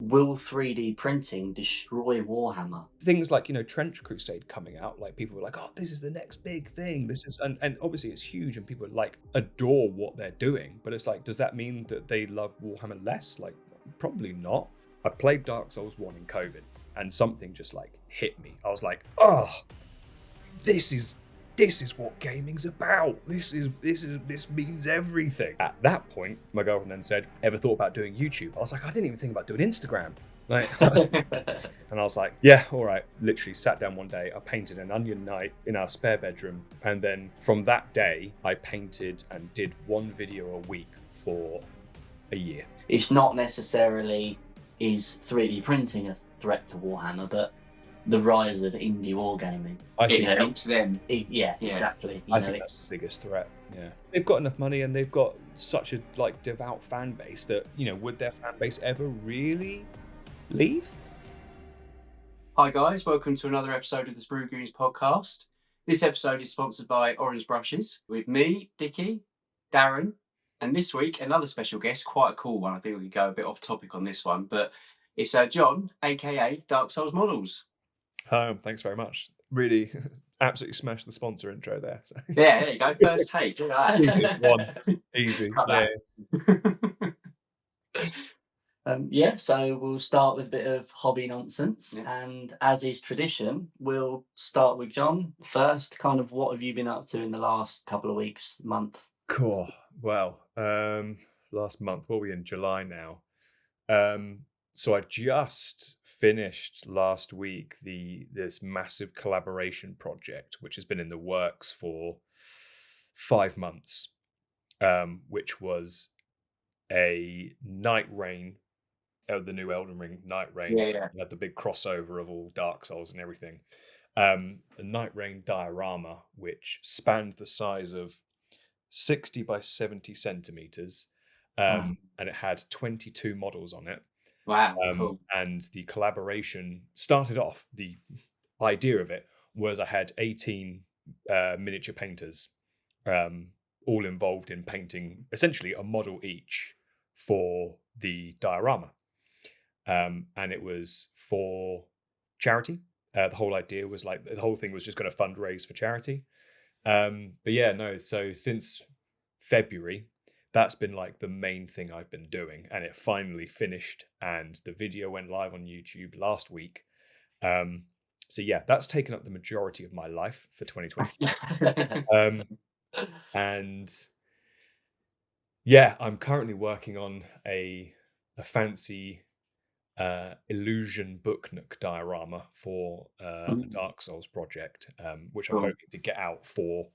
will 3D printing destroy Warhammer? Things like, Trench Crusade coming out, like people were like, oh, this is the next big thing. This is, and obviously it's huge and people like adore what they're doing. But it's like, does that mean that they love Warhammer less? Like, probably not. I played Dark Souls 1 in COVID and something just like hit me. I was like, oh, this is what gaming's about. This means everything. At that point, my girlfriend then said, ever thought about doing YouTube? I was like, I didn't even think about doing Instagram. Like, and I was like, yeah, all right. Literally sat down one day, I painted an onion knight in our spare bedroom. And then from that day, I painted and did one video a week for a year. It's not necessarily is 3D printing a threat to Warhammer, but the rise of indie wargaming. I think it helps them. Yeah, exactly. I think that's the biggest threat. Yeah, they've got enough money and they've got such a like devout fan base that, would their fan base ever really leave? Hi guys, welcome to another episode of the Sprue Goons podcast. This episode is sponsored by Orange Brushes with me, Dickie, Darren, and this week another special guest, quite a cool one. I think we could go a bit off topic on this one, but it's John, aka Dark Souls Models. Hi, thanks very much. Really, absolutely smashed the sponsor intro there. So. Yeah, there you go. First take. Look at that. One. Easy. Yeah. So we'll start with a bit of hobby nonsense. Yeah. And as is tradition, we'll start with John first. Kind of what have you been up to in the last couple of weeks, month? Cool. Well, last month, what are we in? July now. So I just finished last week this massive collaboration project, which has been in the works for 5 months, which was a Night Rain, the new Elden Ring Night Rain. Yeah. Had the big crossover of all Dark Souls and everything. The Night Rain diorama, which spanned the size of 60 by 70 centimeters, and it had 22 models on it. Wow, cool. And the collaboration started off, the idea of it was I had 18 miniature painters all involved in painting essentially a model each for the diorama. And it was for charity. The whole idea was like, the whole thing was just going to fundraise for charity. So since February, that's been like the main thing I've been doing, and it finally finished and the video went live on YouTube last week. So yeah, that's taken up the majority of my life for 2024. And yeah, I'm currently working on a fancy illusion book nook diorama for a Dark Souls project, which I'm hoping to get out for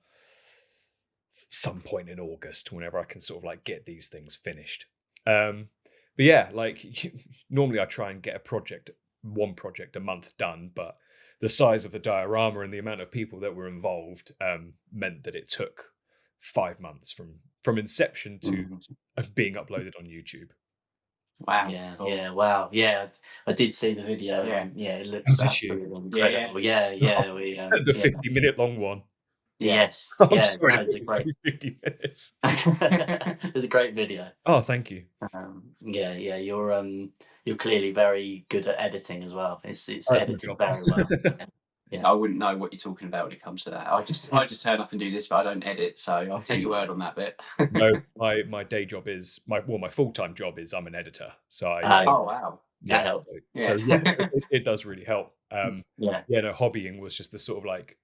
some point in August, whenever I can sort of like get these things finished. But yeah, like normally I try and get one project a month done, but the size of the diorama and the amount of people that were involved meant that it took 5 months from inception to being uploaded on YouTube. Wow. Yeah, cool. Yeah, wow. Yeah, I did see the video. Yeah, it looks absolutely incredible. Yeah. The 50-minute long one. Yes. I'm sorry, that was great. 50 minutes. It was a great video. Oh, thank you. You're clearly very good at editing as well. It's edited very well. Yeah. I wouldn't know what you're talking about when it comes to that. I just turn up and do this, but I don't edit, so I'll take your word on that bit. No, my day job is my full-time job is I'm an editor. So oh wow. That helps. So it does really help. Hobbying was just the sort of like,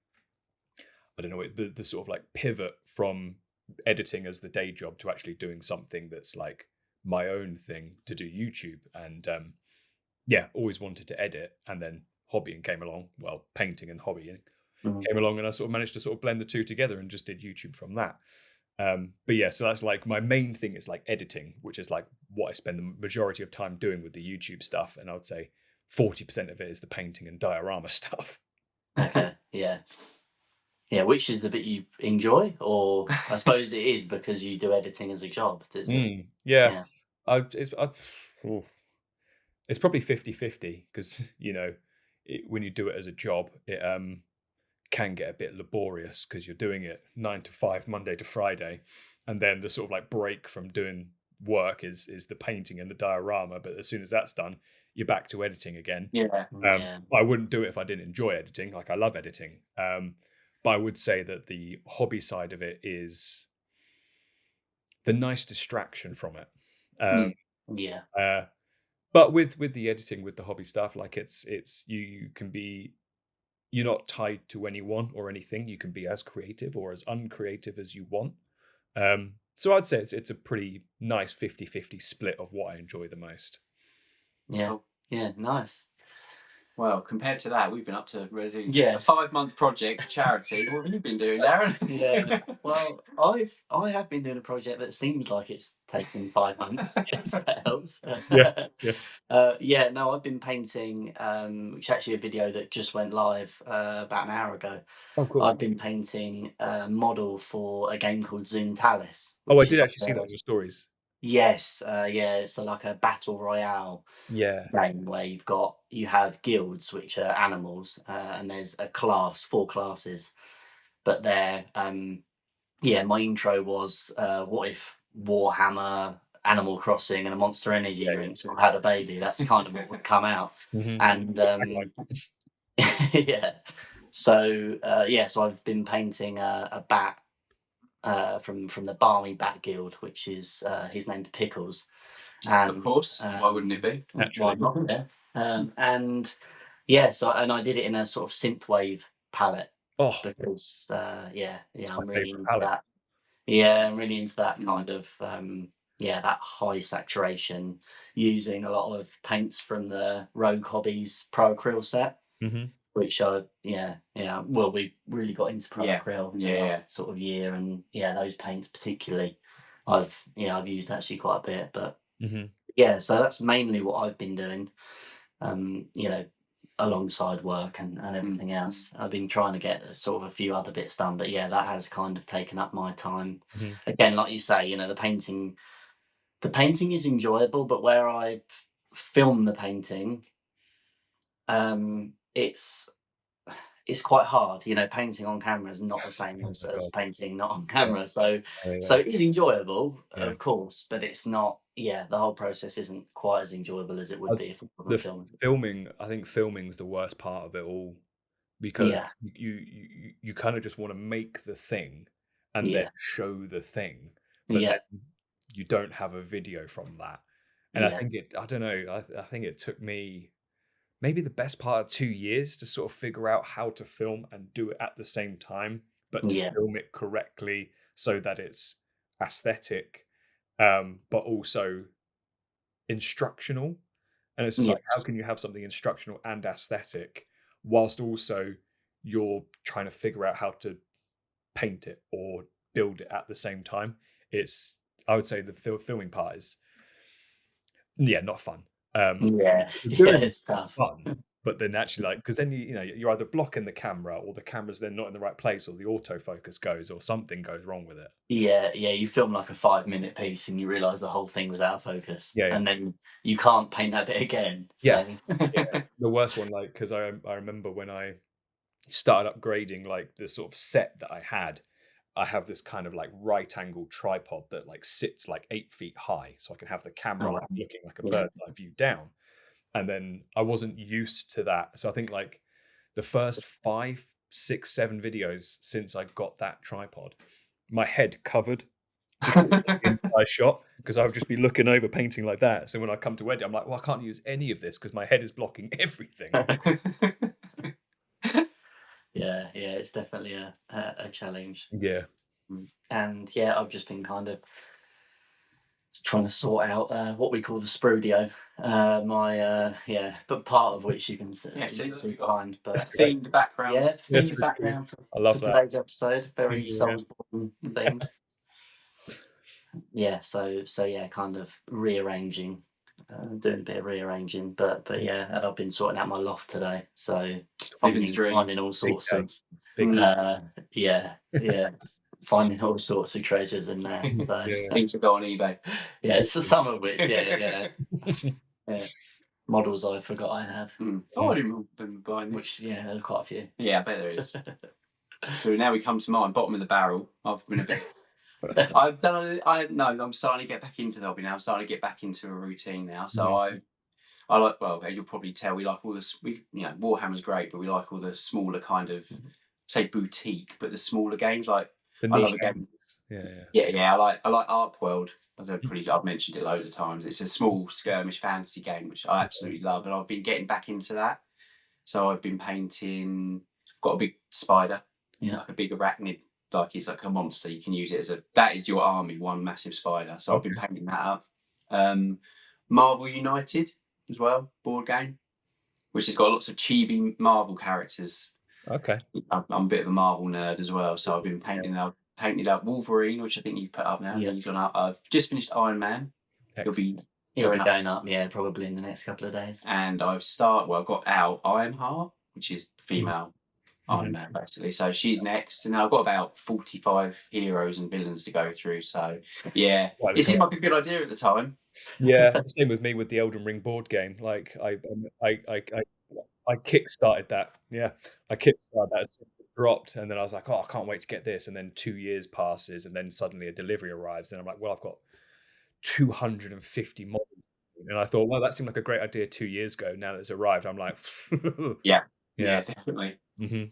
I don't know, the sort of like pivot from editing as the day job to actually doing something that's like my own thing, to do YouTube. And always wanted to edit, and then hobbying came along. Well, painting and hobbying came along, and I sort of managed to sort of blend the two together and just did YouTube from that. So that's like my main thing is like editing, which is like what I spend the majority of time doing with the YouTube stuff. And I would say 40% of it is the painting and diorama stuff. Okay. Yeah, which is the bit you enjoy, or I suppose it is because you do editing as a job, isn't it? Yeah. It's probably 50-50, because when you do it as a job, it can get a bit laborious because you're doing it 9 to 5 Monday to Friday, and then the sort of like break from doing work is the painting and the diorama. But as soon as that's done, you're back to editing again. Yeah. I wouldn't do it if I didn't enjoy editing. Like, I love editing. But I would say that the hobby side of it is the nice distraction from it. Yeah. But with the editing, with the hobby stuff, like it's you're not tied to anyone or anything. You can be as creative or as uncreative as you want. So I'd say it's a pretty nice 50-50 split of what I enjoy the most. Yeah. Cool. Yeah. Nice. Well, compared to that, we've been up to really Yeah. a 5-month project charity. What have you been doing, Darren? Yeah. Well, I have been doing a project that seems like it's taking 5 months. If that helps. Yeah. Yeah. No, I've been painting. Which is actually a video that just went live about an hour ago. Oh, cool. I've been painting a model for a game called Zoom Talis. Oh, I which did is actually see that on your stories. Yes, yeah, it's like a battle royale Yeah. game where you have guilds which are animals, and there's a class, 4 classes, but they're my intro was what if Warhammer, Animal Crossing, and a Monster Energy drink sort of had a baby? That's kind of what would come out, and yeah, so so I've been painting a bat. From the Barmy Bat Guild, which is his name's Pickles, and Of course, why wouldn't it be? Naturally. why not? Yeah. And yeah, so I did it in a sort of synthwave palette Oh, because I'm my really favourite into palette. that. Yeah, I'm really into that kind of that high saturation, using a lot of paints from the Rogue Hobbies Pro Acryl set. Which we really got into Pro Acryl in the last sort of year, and those paints particularly, I've used actually quite a bit, but so that's mainly what I've been doing, alongside work and everything else. I've been trying to get sort of a few other bits done, but that has kind of taken up my time. Again, like you say, the painting is enjoyable, but where I film the painting, it's quite hard, painting on camera is not the same as painting not on camera. So it is enjoyable, of course, but it's not, the whole process isn't quite as enjoyable as it would be if it wasn't filming. I think filming's the worst part of it all, because you kind of just want to make the thing and then show the thing, but then you don't have a video from that. And I think I don't know, I think it took me maybe the best part of 2 years to sort of figure out how to film and do it at the same time, but to film it correctly so that it's aesthetic, but also instructional. And it's just like, how can you have something instructional and aesthetic whilst also you're trying to figure out how to paint it or build it at the same time? I would say the filming part is not fun. It's tough. Fun, but then actually, because then you're either blocking the camera, or the camera's then not in the right place, or the autofocus goes, or something goes wrong with it. You film like a 5-minute piece and you realise the whole thing was out of focus, and then you can't paint that bit again. So. The worst one, because I remember when I started upgrading the sort of set that I had. I have this kind of right angle tripod that sits 8 feet high, so I can have the camera looking like a bird's eye view down. And then I wasn't used to that, so I think the first 5, 6, 7 videos since I got that tripod, my head covered the entire shot, because I would just be looking over painting like that. So when I come to edit, I'm like, well, I can't use any of this because my head is blocking everything. It's definitely a challenge. And I've just been kind of trying to sort out what we call the Sprudio, but part of which you can see behind, but themed background. Themed background for today's episode, very Soulsborne themed. So kind of rearranging, doing a bit of rearranging, but and I've been sorting out my loft today, so finding all sorts of finding all sorts of treasures in there. So things to go on eBay. It's some of which, models I forgot I had. I didn't remember buying this. Which there's quite a few. Yeah, I bet there is. So now we come to mine, bottom of the barrel. I've been a bit. I'm starting to get back into the hobby now. I'm starting to get back into a routine now. So I like, well, as you'll probably tell, we like all this. Warhammer's great, but we like all the smaller kind of, say, boutique, but the smaller games. Like The I love niche a game. Yeah. I like Ark World. I've mentioned it loads of times. It's a small skirmish fantasy game which I absolutely love, and I've been getting back into that. So I've been painting. I've got a big spider, like a big arachnid, like it's like a monster. You can use it as that is your army, one massive spider. So I've been painting that up. Marvel United as well, board game, which has got lots of chibi Marvel characters. Okay. I'm a bit of a Marvel nerd as well, so I've been painting up Wolverine, which I think you've put up now. Yeah. He's gone up. I've just finished Iron Man. Excellent. He'll be going up, probably in the next couple of days. And I've got Al Ironheart, which is female Iron Man, basically. So she's next, and then I've got about 45 heroes and villains to go through. So yeah, it seemed like a good idea at the time. Yeah, same with me with the Elden Ring board game. Like I kickstarted that. Yeah, I kickstarted that as soon as it dropped, and then I was like, oh, I can't wait to get this. And then 2 years passes, and then suddenly a delivery arrives, and I'm like, well, I've got 250 models, and I thought, well, that seemed like a great idea 2 years ago. Now that it's arrived, I'm like, yeah, definitely.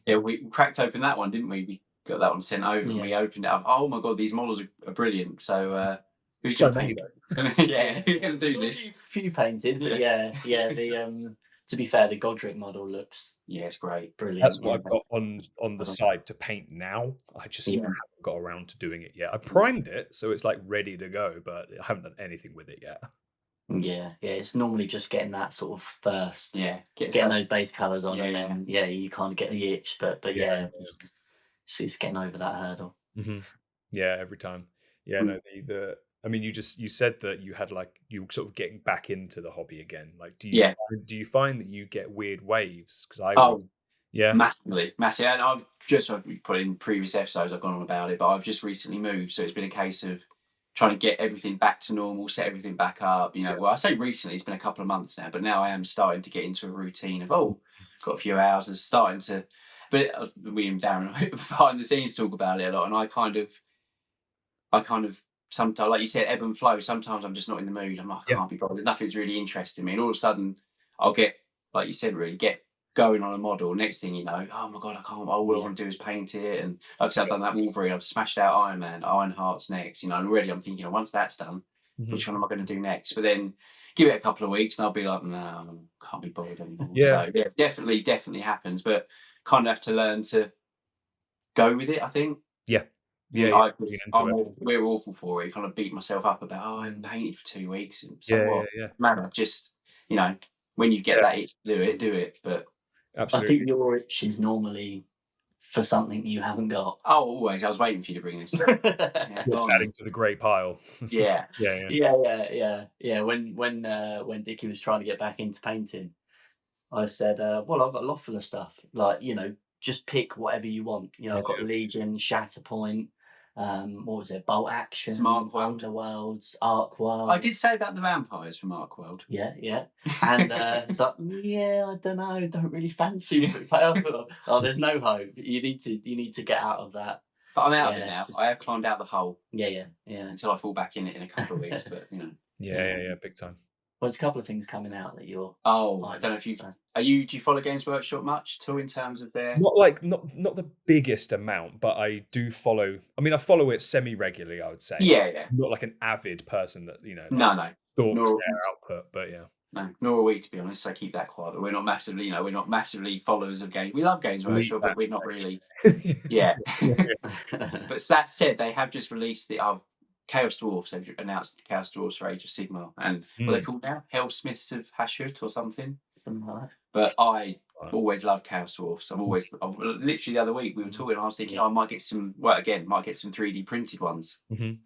Yeah, we cracked open that one, didn't we? We got that one sent over, and we opened it up. Oh my god, these models are brilliant. So who's going to paint them? Yeah, who's going to do this? Few painted, but the to be fair, the Godric model looks it's great, brilliant. That's what I've got on the side to paint now. I just haven't got around to doing it yet. I primed it, so it's like ready to go, but I haven't done anything with it yet. Yeah, it's normally just getting that sort of first, getting those base colours on, and then you can't get the itch, but it's getting over that hurdle. Yeah, every time. Yeah, no, I mean, you said that you had you sort of getting back into the hobby again. Like, do you find that you get weird waves? Because massively. And I've just put in previous episodes, I've gone on about it, but I've just recently moved, so it's been a case of trying to get everything back to normal, set everything back up. Well, I say recently, it's been a couple of months now, but now I am starting to get into a routine of got a few hours, and starting to. But we and Darren behind the scenes talk about it a lot, and I kind of. Sometimes, like you said, ebb and flow. Sometimes I'm just not in the mood. I'm like, I can't be bothered. Nothing's really interesting me. And all of a sudden, I'll get, like you said, really get going on a model. Next thing you know, oh my god, I can't. All I want to do is paint it. And like I said, I've done that Wolverine. I've smashed out Iron Man. Ironheart's next. And already I'm thinking, once that's done, which one am I going to do next? But then give it a couple of weeks, and I'll be like, no, I can't be bothered anymore. So definitely happens. But kind of have to learn to go with it, I think. We're awful for it. I kind of beat myself up about, I haven't painted for 2 weeks. And so what? Man, just, when you get that itch to do it. But absolutely. I think your itch is normally for something you haven't got. Oh, always. I was waiting for you to bring this up. Adding to the grey pile. Yeah. When Dickie was trying to get back into painting, I said, well, I've got a lot full of stuff. Like, just pick whatever you want. I've got Legion, Shatterpoint, what was it? Bolt Action, Underworlds, Ark World. I did say about the vampires from Ark World. Yeah. And it's like, I don't know, don't really fancy it. Oh, there's no hope. You need to get out of that. But I'm out of it now. I have climbed out the hole. Yeah. Until I fall back in it in a couple of weeks, but Yeah, big time. Well, there's a couple of things coming out that you're. I don't know if do you follow Games Workshop much at all in terms of their? Not the biggest amount, but I do follow. I mean, I follow it semi-regularly, I would say. Yeah. Not like an avid person that No. Stalks their output, but yeah. No, nor are we, to be honest. So keep that quiet. But we're not massively followers of games. We love Games Workshop, but we're not really. Yeah. But that said, they have just released the Chaos Dwarfs. They've announced Chaos Dwarfs for Age of Sigmar, and what are they called now? Hellsmiths of Hashut or something. Something like that. But I always love Chaos Dwarfs. Literally the other week we were talking. I was thinking, I might get some 3D printed ones.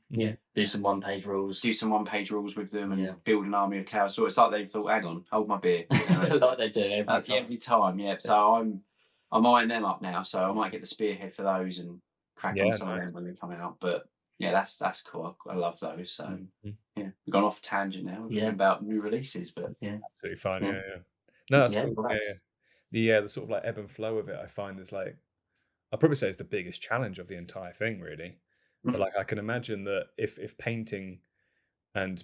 Yeah, do some one-page rules. With them and build an army of Chaos Dwarfs. It's like they've thought, hang on, hold my beer. Like they do every time. Yeah. So I'm eyeing them up now. So I might get the spearhead for those and crack on some of them when they come out. But yeah, that's cool. I love those. So we've gone off tangent now. We're talking about new releases, but absolutely fine. Yeah. No, that's cool. The sort of like ebb and flow of it, I find is like, I'd probably say it's the biggest challenge of the entire thing, really. But like, I can imagine that if painting and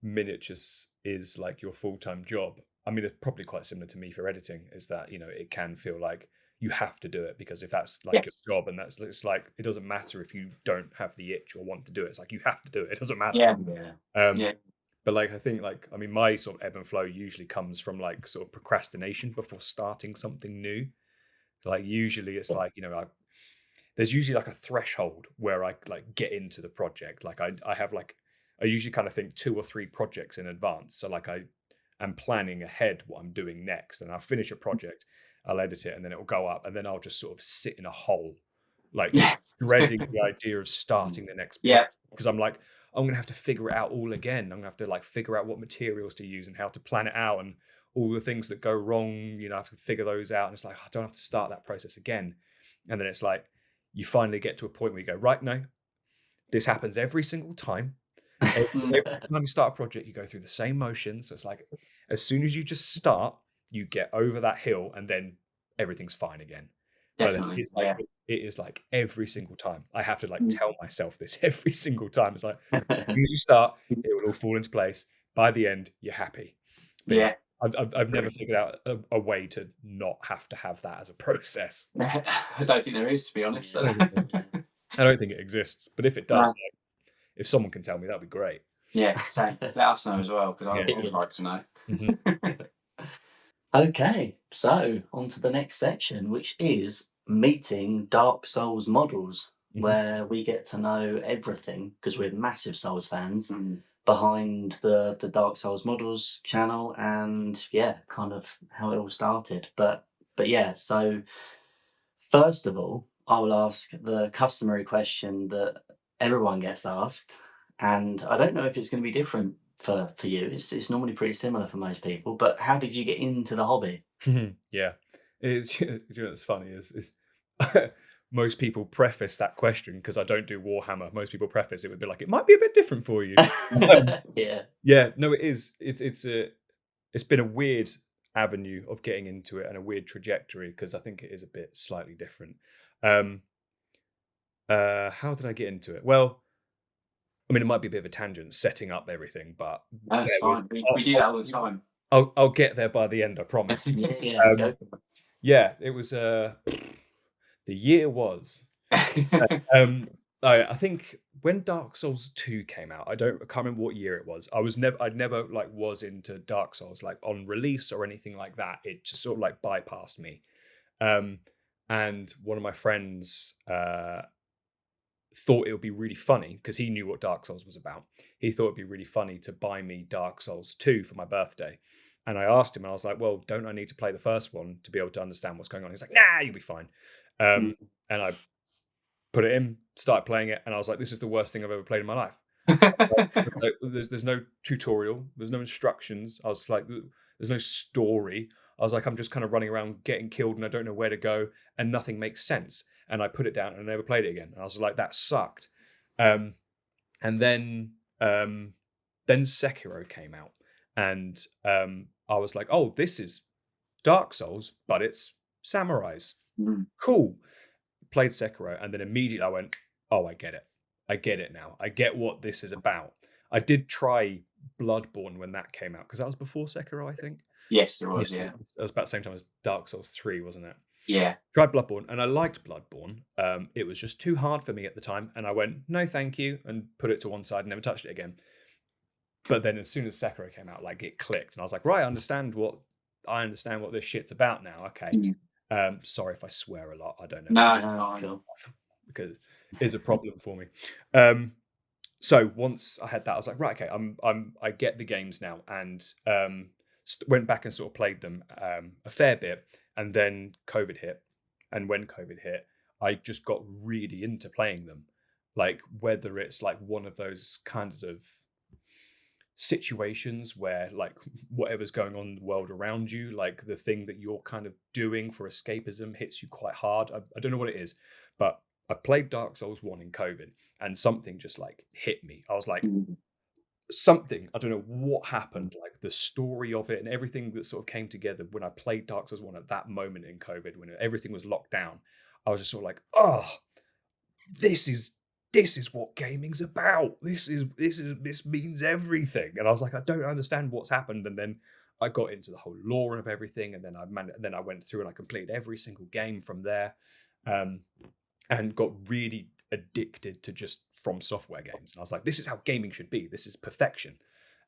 miniatures is like your full-time job, I mean, it's probably quite similar to me for editing, is that, you know, it can feel like you have to do it, because if that's like Yes. your job, and it's like, it doesn't matter if you don't have the itch or want to do it. It's like, you have to do it. It doesn't matter. Yeah. Yeah. But like, I think like, I mean, my sort of ebb and flow usually comes from like sort of procrastination before starting something new. So like, usually it's like, you know, there's usually like a threshold where I like get into the project. Like I have like, I usually kind of think 2 or 3 projects in advance. So like I am planning ahead what I'm doing next, and I'll finish a project, I'll edit it, and then it will go up, and then I'll just sort of sit in a hole, like just dreading the idea of starting the next project, because I'm like, I'm going to have to figure it out all again. I'm going to have to like figure out what materials to use and how to plan it out, and all the things that go wrong, you know, I have to figure those out. And it's like, I don't have to start that process again. And then it's like, you finally get to a point where you go, right, no, this happens every single time. Every time you start a project, you go through the same motions. So it's like, as soon as you just start, you get over that hill, and then everything's fine again. Definitely. But it's like, it is like every single time. I have to like tell myself this every single time. It's like, as soon as you start, it will all fall into place. By the end, you're happy. But Yeah. I've never figured out a way to not have to have that as a process. I don't think there is, to be honest. I don't think it exists. But if it does, like, if someone can tell me, that'd be great. Yeah, same. Let us know as well, because I would like to know. Okay, so on to the next section, which is meeting Dark Souls models, where we get to know everything, because we're massive Souls fans, behind the Dark Souls models channel, and yeah, kind of how it all started. But yeah, so first of all, I will ask the customary question that everyone gets asked, and I don't know if it's going to be different for you. It's normally pretty similar for most people, but how did you get into the hobby? Yeah, it's, you know, it's funny is most people preface that question, because I don't do Warhammer. Most people preface it would be like, it might be a bit different for you. Yeah, no, it is. It's been a weird avenue of getting into it, and a weird trajectory, because I think it is a bit slightly different. How did I get into it? Well, I mean, it might be a bit of a tangent setting up everything, but that's fine. We do that all the time. I'll get there by the end, I promise. Yeah, it was the year was I think when Dark Souls 2 came out, I can't remember what year it was. I'd never like was into Dark Souls like on release or anything like that. It just sort of like bypassed me. And one of my friends thought it would be really funny, because he knew what Dark Souls was about. He thought it'd be really funny to buy me Dark Souls 2 for my birthday. And I asked him, and I was like, well, don't I need to play the first one to be able to understand what's going on? He's like, nah, you'll be fine. And I put it in, started playing it, and I was like, this is the worst thing I've ever played in my life. There's no tutorial, there's no instructions. I was like, there's no story. I was like, I'm just kind of running around getting killed, and I don't know where to go, and nothing makes sense. And I put it down, and I never played it again. And I was like, that sucked. And then Sekiro came out, and I was like, oh, this is Dark Souls, but it's samurais. Cool. Played Sekiro, and then immediately I went, oh, I get it. I get it now. I get what this is about. I did try Bloodborne when that came out, because that was before Sekiro, I think. Yes, it was, yeah. It was about the same time as Dark Souls 3, wasn't it? Yeah. Tried Bloodborne, and I liked Bloodborne. It was just too hard for me at the time, and I went, no, thank you, and put it to one side and never touched it again. But then as soon as Sekiro came out, like, it clicked, and I was like, right, I understand what this shit's about now. Okay. Sorry if I swear a lot. I don't know. No, it's fine. Because it's a problem for me. So once I had that, I was like, right, okay, I get the games now, and went back and sort of played them a fair bit, and then COVID hit, and when COVID hit, I just got really into playing them. Like, whether it's like one of those kinds of situations where like whatever's going on in the world around you, like the thing that you're kind of doing for escapism hits you quite hard. I don't know what it is, but I played Dark Souls 1 in COVID, and something just like hit me. I was like, something, I don't know what happened, like the story of it and everything that sort of came together when I played Dark Souls 1 at that moment in COVID, when everything was locked down. I was just sort of like, oh, this is what gaming's about. This means everything. And I was like, I don't understand what's happened. And then I got into the whole lore of everything, and then I went through and I completed every single game from there, and got really addicted to just From Software games. And I was like, this is how gaming should be. This is perfection.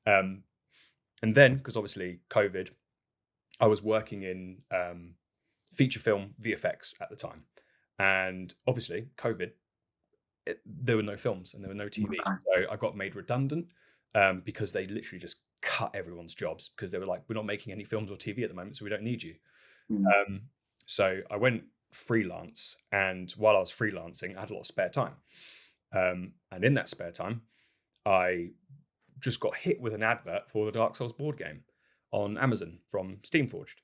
And then, because obviously COVID, I was working in feature film VFX at the time, and obviously COVID, there were no films and there were no TV, so I got made redundant because they literally just cut everyone's jobs because they were like, we're not making any films or TV at the moment, so we don't need you. So I went freelance, and while I was freelancing, I had a lot of spare time, and in that spare time, I just got hit with an advert for the Dark Souls board game on Amazon from Steamforged,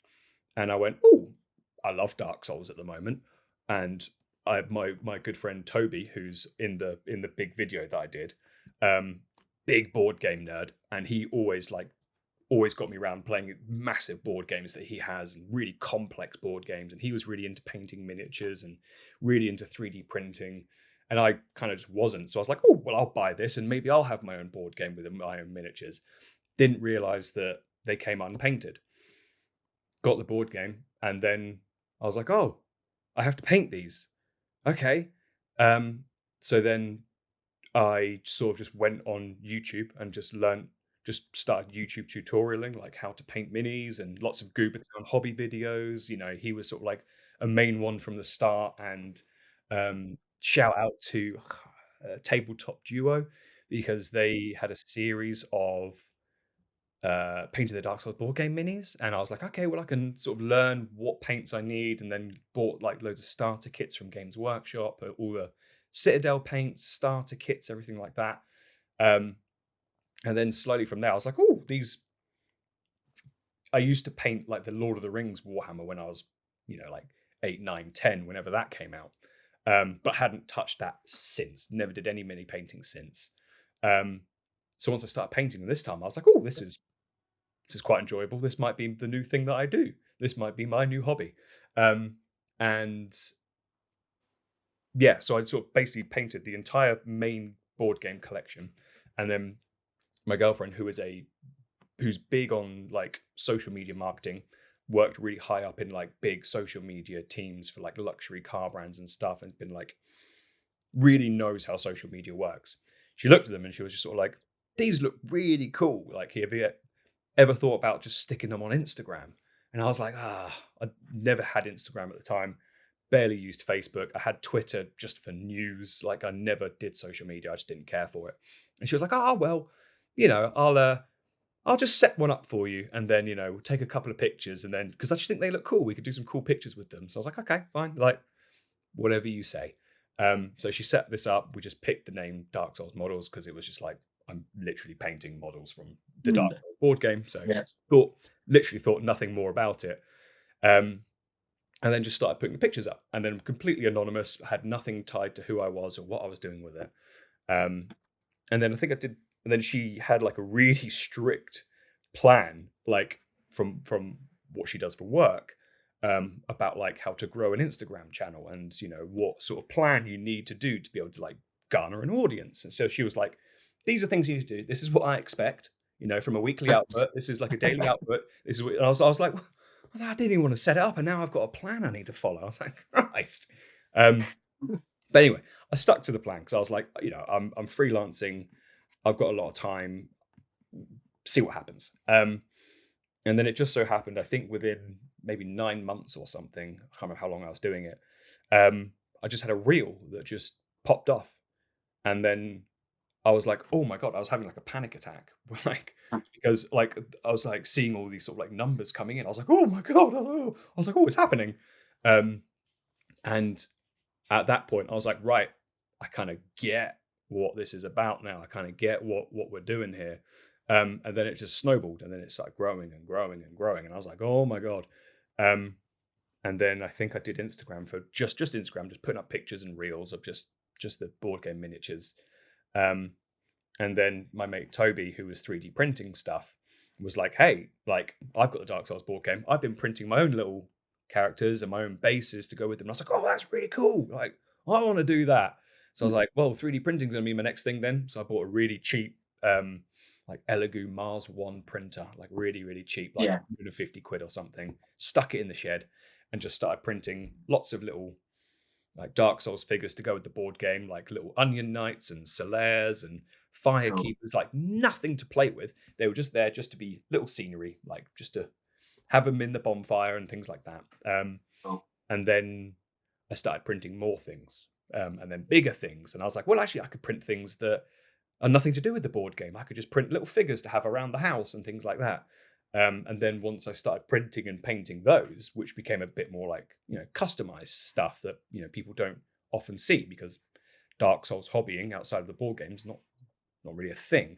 and I went, oh, I love Dark Souls at the moment, and my good friend Toby, who's in the big video that I did, big board game nerd, and he always got me around playing massive board games that he has, and really complex board games, and he was really into painting miniatures and really into 3D printing, and I kind of just wasn't. So I was like, oh, well, I'll buy this and maybe I'll have my own board game with my own miniatures. Didn't realize that they came unpainted. Got the board game, and then I was like, oh, I have to paint these. Okay. So then I sort of just went on YouTube and just started YouTube tutorialing, like how to paint minis, and lots of Goober Town hobby videos. You know, he was sort of like a main one from the start. And shout out to Tabletop Duo, because they had a series of painted the Dark Souls board game minis, and I was like, okay, well, I can sort of learn what paints I need, and then bought like loads of starter kits from Games Workshop, all the Citadel paints, starter kits, everything like that. And then slowly from there, I was like, oh, these. I used to paint like the Lord of the Rings Warhammer when I was, like 8, 9, 10, whenever that came out, but hadn't touched that since. Never did any mini painting since. So once I started painting them this time, I was like, oh, this is quite enjoyable. This might be the new thing that I do. This might be my new hobby. And yeah, so I sort of basically painted the entire main board game collection. And then my girlfriend, who's big on like social media marketing, worked really high up in like big social media teams for like luxury car brands and stuff, and been like, really knows how social media works. She looked at them and she was just sort of like, these look really cool. Like, have you ever thought about just sticking them on Instagram? And I was like, I never had Instagram at the time, barely used Facebook. I had Twitter just for news. Like, I never did social media. I just didn't care for it. And she was like, well, I'll just set one up for you, and then, we'll take a couple of pictures, and then, because I just think they look cool, we could do some cool pictures with them. So I was like, okay, fine, like, whatever you say. So she set this up. We just picked the name Dark Souls Models because it was just like, I'm literally painting models from the Dark Souls board game. So Yes. literally thought nothing more about it. And then just started putting the pictures up, and then completely anonymous, had nothing tied to who I was or what I was doing with it. And then I think I did, and then she had like a really strict plan, like from what she does for work, about like how to grow an Instagram channel, and what sort of plan you need to do to be able to like garner an audience. And so she was like, these are things you need to do. This is what I expect, from a weekly output. This is like a daily output. This is what, and I was like, I didn't even want to set it up, and now I've got a plan I need to follow. I was like, Christ. But anyway, I stuck to the plan because I was like, I'm freelancing. I've got a lot of time. See what happens. And then it just so happened, I think within maybe 9 months or something, I can't remember how long I was doing it, I just had a reel that just popped off. And then I was like, oh my God, I was having like a panic attack. Like, because like I was like seeing all these sort of like numbers coming in. I was like, oh my God, oh. I was like, oh, it's happening. And at that point, I was like, right, I kind of get what this is about now. I kind of get what we're doing here. And then it just snowballed, and then it started growing and growing and growing. And I was like, oh my God. And then I think I did Instagram for just Instagram, just putting up pictures and reels of just the board game miniatures. And then my mate Toby, who was 3D printing stuff, was like, hey, like, I've got the Dark Souls board game. I've been printing my own little characters and my own bases to go with them. And I was like, oh, that's really cool. Like, I want to do that. So I was like, well, 3D printing is going to be my next thing then. So I bought a really cheap like Elegoo Mars 1 printer, like really, really cheap, like Yeah. 150 quid or something, stuck it in the shed and just started printing lots of little like Dark Souls figures to go with the board game, like little Onion Knights and Solaires and Firekeepers, like nothing to play with. They were just there just to be little scenery, like just to have them in the bonfire and things like that. Cool. And then I started printing more things, and then bigger things. And I was like, well, actually, I could print things that are nothing to do with the board game. I could just print little figures to have around the house and things like that. And then once I started printing and painting those, which became a bit more like, customized stuff that, people don't often see, because Dark Souls hobbying outside of the board game is not really a thing.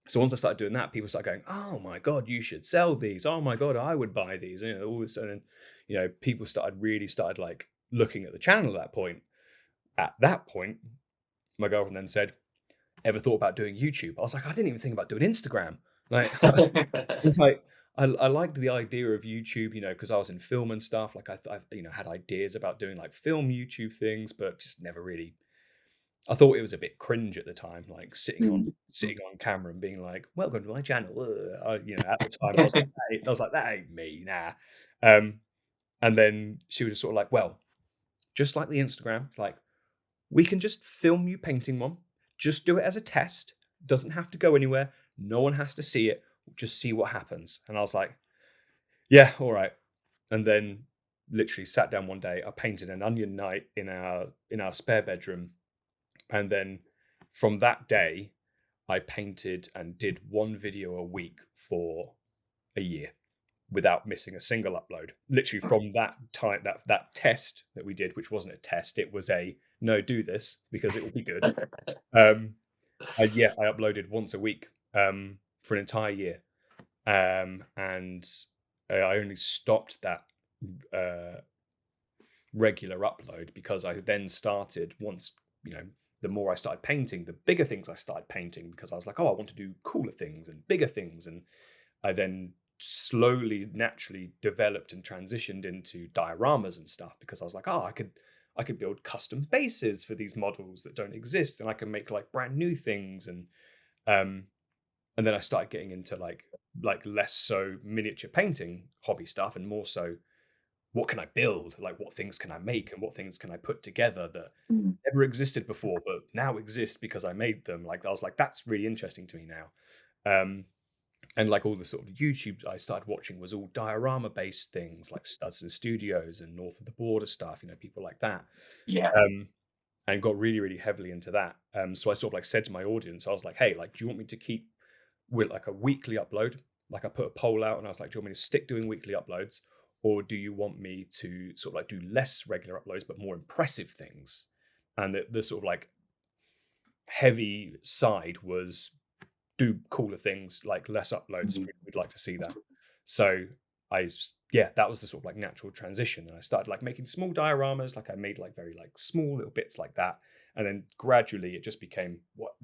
So once I started doing that, people started going, "Oh my God, you should sell these. Oh my God, I would buy these." All of a sudden, people started like looking at the channel at that point. At that point, my girlfriend then said, "Ever thought about doing YouTube?" I was like, "I didn't even think about doing Instagram." Like, it's like I liked the idea of YouTube, because I was in film and stuff. Like I've had ideas about doing like film YouTube things, but just never really. I thought it was a bit cringe at the time, like sitting on camera and being like, "Welcome to my channel." At the time, I was like, "That ain't me, nah." And then she was just sort of like, "Well, just like the Instagram, it's like, we can just film you painting one. Just do it as a test. Doesn't have to go anywhere. No one has to see it. Just see what happens." And I was like, "Yeah, all right." And then literally sat down one day. I painted an Onion Knight in our spare bedroom. And then from that day, I painted and did one video a week for a year without missing a single upload. Literally from that time, that test that we did, which wasn't a test, it was a no, do this because it will be good. I uploaded once a week for an entire year. And I only stopped that regular upload because I then started, once, the more I started painting, the bigger things I started painting, because I was like, oh, I want to do cooler things and bigger things. And I then slowly, naturally developed and transitioned into dioramas and stuff, because I was like, oh, I could build custom bases for these models that don't exist, and I can make like brand new things. And then I started getting into like less so miniature painting hobby stuff, and more so, what can I build? Like, what things can I make, and what things can I put together that never existed before, but now exist because I made them? Like, I was like, that's really interesting to me now. And like all the sort of YouTube I started watching was all diorama based things, like Studson Studios and North of the Border stuff, people like that. Yeah. And got really, really heavily into that. So I sort of like said to my audience, I was like, hey, like, do you want me to keep with like a weekly upload? Like, I put a poll out and I was like, do you want me to stick doing weekly uploads? Or do you want me to sort of like do less regular uploads, but more impressive things? And the sort of like heavy side was do cooler things, like less uploads. We'd like to see that. So that was the sort of like natural transition. And I started like making small dioramas. Like I made like very like small little bits like that. And then gradually it just became,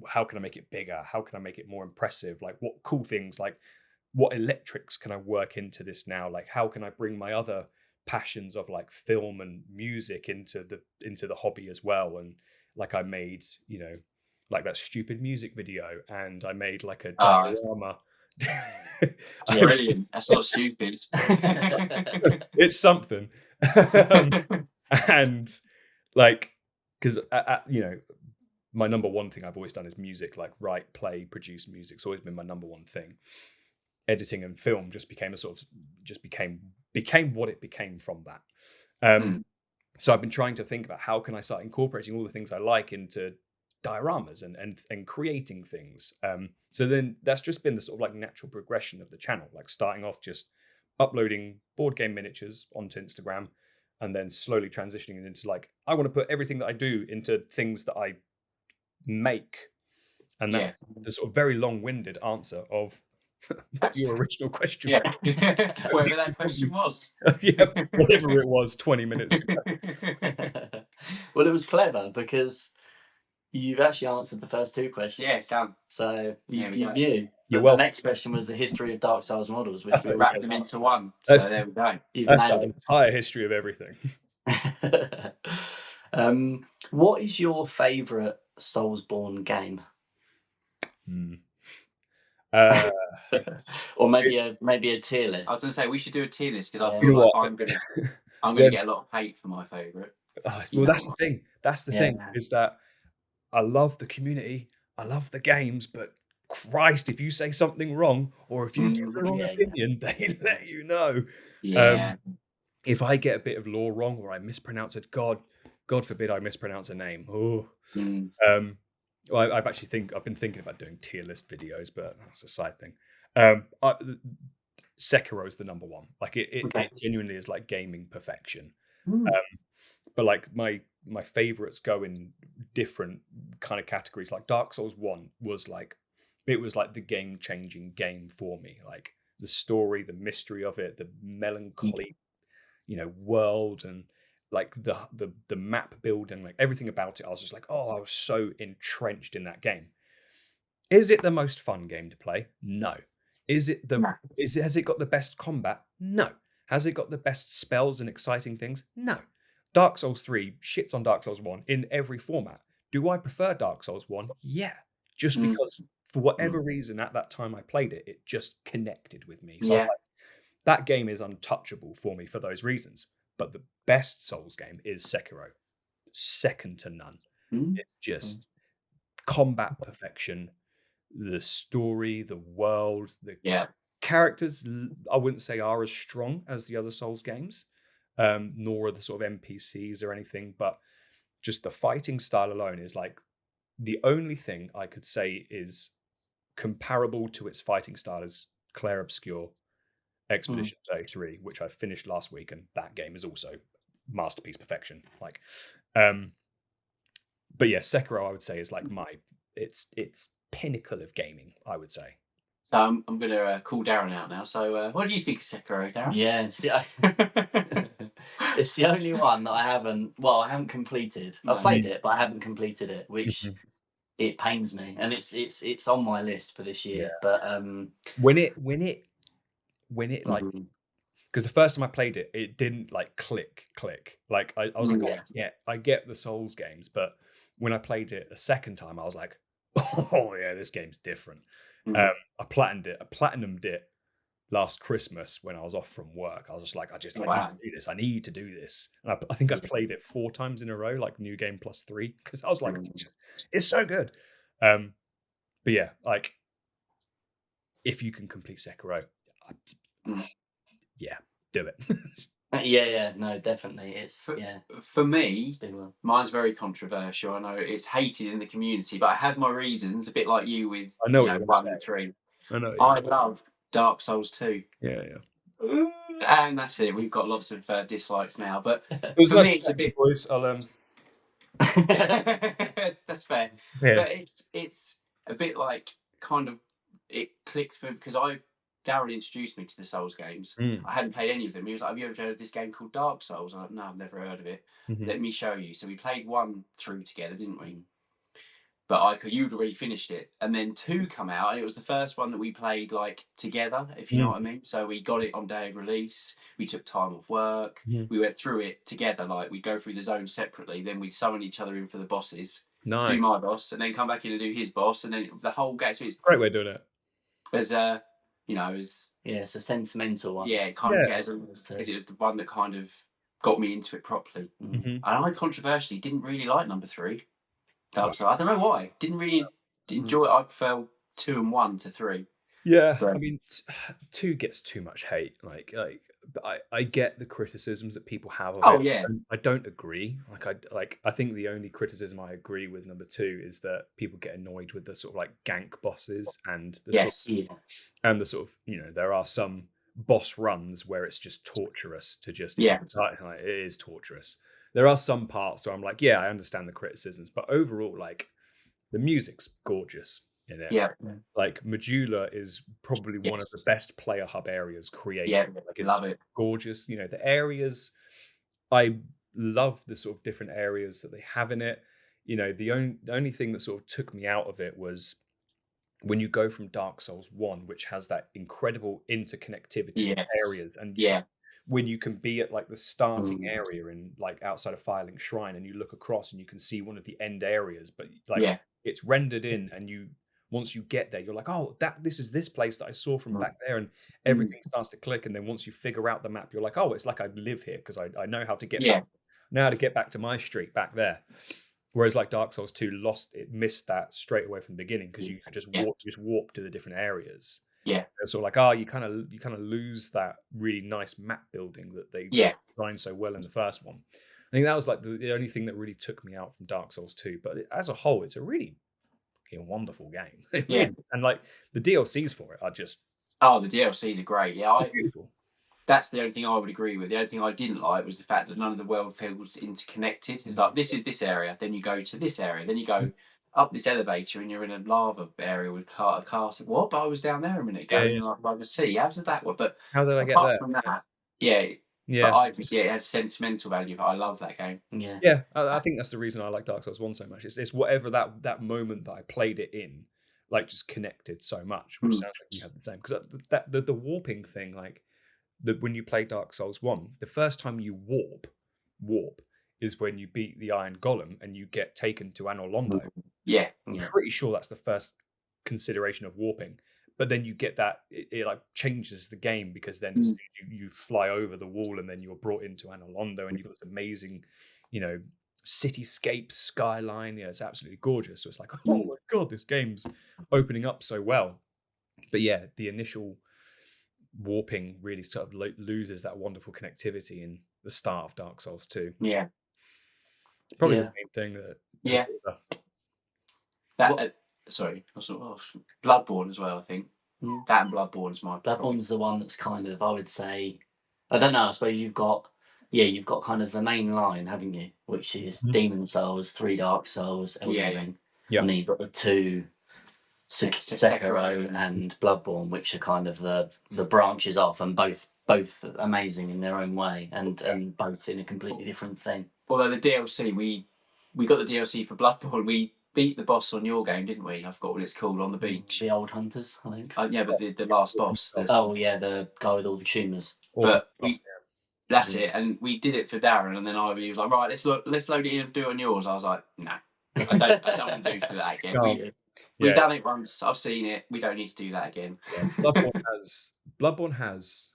how can I make it bigger? How can I make it more impressive? Like, what cool things, like what electrics can I work into this now? Like, how can I bring my other passions of like film and music into the hobby as well? And like, I made, like that stupid music video, and I made like a diorama. Brilliant. That's not stupid. It's something. And like, because my number one thing I've always done is music, like write, play, produce music. It's always been my number one thing. Editing and film just became became what it became from that. So I've been trying to think about how can I start incorporating all the things I like into dioramas and creating things. So then that's just been the sort of like natural progression of the channel, like starting off just uploading board game miniatures onto Instagram, and then slowly transitioning into like, I want to put everything that I do into things that I make. And that's the sort of very long-winded answer of your original question. Yeah. Whatever that question was. Yeah, whatever it was 20 minutes ago. Well, it was clever because you've actually answered the first two questions. Yeah, done. So you go. knew. You're The welcome. next question was the history of Dark Souls models, which we Wrap them into one. So there we go. That's the entire history of everything. What is your favourite Soulsborne game? Uh, Or maybe a tier list. I was going to say we should do a tier list because I Yeah. feel you know like what? I'm going to When- get a lot of hate for my favourite. well, that's the thing. That's the thing Yeah. is that I love the community. I love the games, but Christ, if you say something wrong or if you give the wrong Yeah, opinion, they let you know. Yeah. If I get a bit of lore wrong or I mispronounce it, God forbid I mispronounce a name. Oh, Mm. well, I've been thinking about doing tier list videos, but that's a side thing. Sekiro is the number one. Like it genuinely is like gaming perfection. Mm. But like my favorites go in different kind of categories. Like Dark Souls 1 was like the game changing game for me. Like the story, the mystery of it, the melancholy, world, and like the map building, like everything about it. I was just like, oh, I was so entrenched in that game. Is it the most fun game to play? No. Has it got the best combat? No. Has it got the best spells and exciting things? No. Dark Souls 3 shits on Dark Souls 1 in every format. Do I prefer Dark Souls 1? Yeah. Just because for whatever reason at that time I played it, it just connected with me. So I was like, that game is untouchable for me for those reasons. But the best Souls game is Sekiro. Second to none. It's just combat perfection, the story, the world, the characters. I wouldn't say are as strong as the other Souls games, nor are the sort of NPCs or anything. But just the fighting style alone is like the only thing I could say is comparable to its fighting style is Clair Obscur Expedition 33, which I finished last week, and that game is also masterpiece perfection. Like, but yeah, Sekiro I would say is like it's pinnacle of gaming, I would say. So I'm going to call Darren out now. So what do you think of Sekiro, Darren? Yeah, it's the only one that I haven't completed. No. I played it, but I haven't completed it, which it pains me, and it's on my list for this year. Yeah. But when it like, because the first time I played it, it didn't like click. Like I was like, oh yeah, I get the Souls games, but when I played it a second time, I was like, oh yeah, this game's different. I platinumed it last Christmas when I was off from work. I was just like, I need to do this. I need to do this. And I think I played it 4 times in a row, like New Game plus 3, because I was like, it's so good. But yeah, like if you can complete Sekiro, yeah, do it. yeah, no, definitely. For me, mine's very controversial. I know it's hated in the community, but I had my reasons, a bit like you with 1 and 3. I know. I loved Dark Souls 2. Yeah. And that's it. We've got lots of dislikes now, but for me, it's a bit. Boys, That's fair. Yeah. But it's a bit like kind of it clicked for because Darren introduced me to the Souls games. I hadn't played any of them. He was like, "Have you ever heard of this game called Dark Souls?" I'm like, "No, I've never heard of it." Let me show you. So we played 1 through together, didn't we? But you'd already finished it, and then 2 come out, and it was the first one that we played like together, if you know what I mean. So we got it on day of release. We took time off work. We went through it together. Like we'd go through the zones separately, then we'd summon each other in for the bosses. Nice. Do my boss, and then come back in and do his boss, and then the whole game. So it's great way of doing it. As it's a sentimental one. Yeah, it kind of as it was the one that kind of got me into it properly. And I controversially didn't really like number 3. So I don't know why. Didn't really enjoy it. I prefer 2 and 1 to 3. Yeah, I mean, 2 gets too much hate. Like I get the criticisms that people have of it. Yeah. I don't agree. I think the only criticism I agree with number 2 is that people get annoyed with the sort of like gank bosses and the sort of there are some boss runs where it's just torturous to just it is torturous. There are some parts where I'm like, yeah, I understand the criticisms, but overall, like the music's gorgeous in it. Yeah. Like Majula is probably one of the best player hub areas created. Yeah, like, it's love it. Gorgeous. The areas, I love the sort of different areas that they have in it. The only thing that sort of took me out of it was when you go from Dark Souls 1, which has that incredible interconnectivity of areas, and when you can be at like the starting area in like outside of Firelink Shrine, and you look across and you can see one of the end areas, but like it's rendered in, and you once you get there, you're like, oh, this is this place that I saw from back there, and everything starts to click. And then once you figure out the map, you're like, oh, it's like I live here because I know how to get back to my street back there. Whereas like Dark Souls 2 missed that straight away from the beginning because you could just warp to the different areas. Yeah. It's sort of like, you kind of lose that really nice map building that they designed so well in the first one. I think that was like the only thing that really took me out from Dark Souls 2. But as a whole, it's a really wonderful game. Yeah. And like the DLCs for it are just the DLCs are great. Yeah, beautiful. That's the only thing I would agree with. The only thing I didn't like was the fact that none of the world feels interconnected. It's like, this is this area, then you go to this area, then you go up this elevator and you're in a lava area with a castle. What? But I was down there a minute ago, like the sea. How does that work? But how did I get apart there? from that, but I just it has sentimental value. I love that game. Yeah. I think that's the reason I like Dark Souls 1 so much. It's whatever that moment that I played it in, like, just connected so much, which sounds like you had the same. Because the warping thing, like, when you play Dark Souls 1, the first time you warp is when you beat the Iron Golem and you get taken to Anor Londo. Yeah. I'm pretty sure that's the first consideration of warping. But then you get that it like changes the game, because then you fly over the wall and then you're brought into Anor Londo and you've got this amazing, cityscape skyline. Yeah, it's absolutely gorgeous. So it's like, oh my god, this game's opening up so well. But yeah, the initial warping really sort of loses that wonderful connectivity in the start of Dark Souls 2. Yeah. Probably the main thing that sorry, Bloodborne as well, I think. That and Bloodborne's my Bloodborne's the one that's kind of, I would say, I don't know, I suppose you've got kind of the main line, haven't you? Which is Demon Souls, 3 Dark Souls, Elden Ring. Yeah. And then you've got the 2 Sekiro and Bloodborne, which are kind of the branches off, and both amazing in their own way, and both in a completely different thing. Although the DLC, we got the DLC for Bloodborne, we beat the boss on your game, didn't we? I forgot what it's called, on the beach. The Old Hunters, I think. Yeah, but the last boss. The guy with all the tumours. But that's it, and we did it for Darren, and then he was like, right, let's load it in and do it on yours. I was like, no, I don't want to do for that again. We've done it once. I've seen it. We don't need to do that again. Yeah. Bloodborne has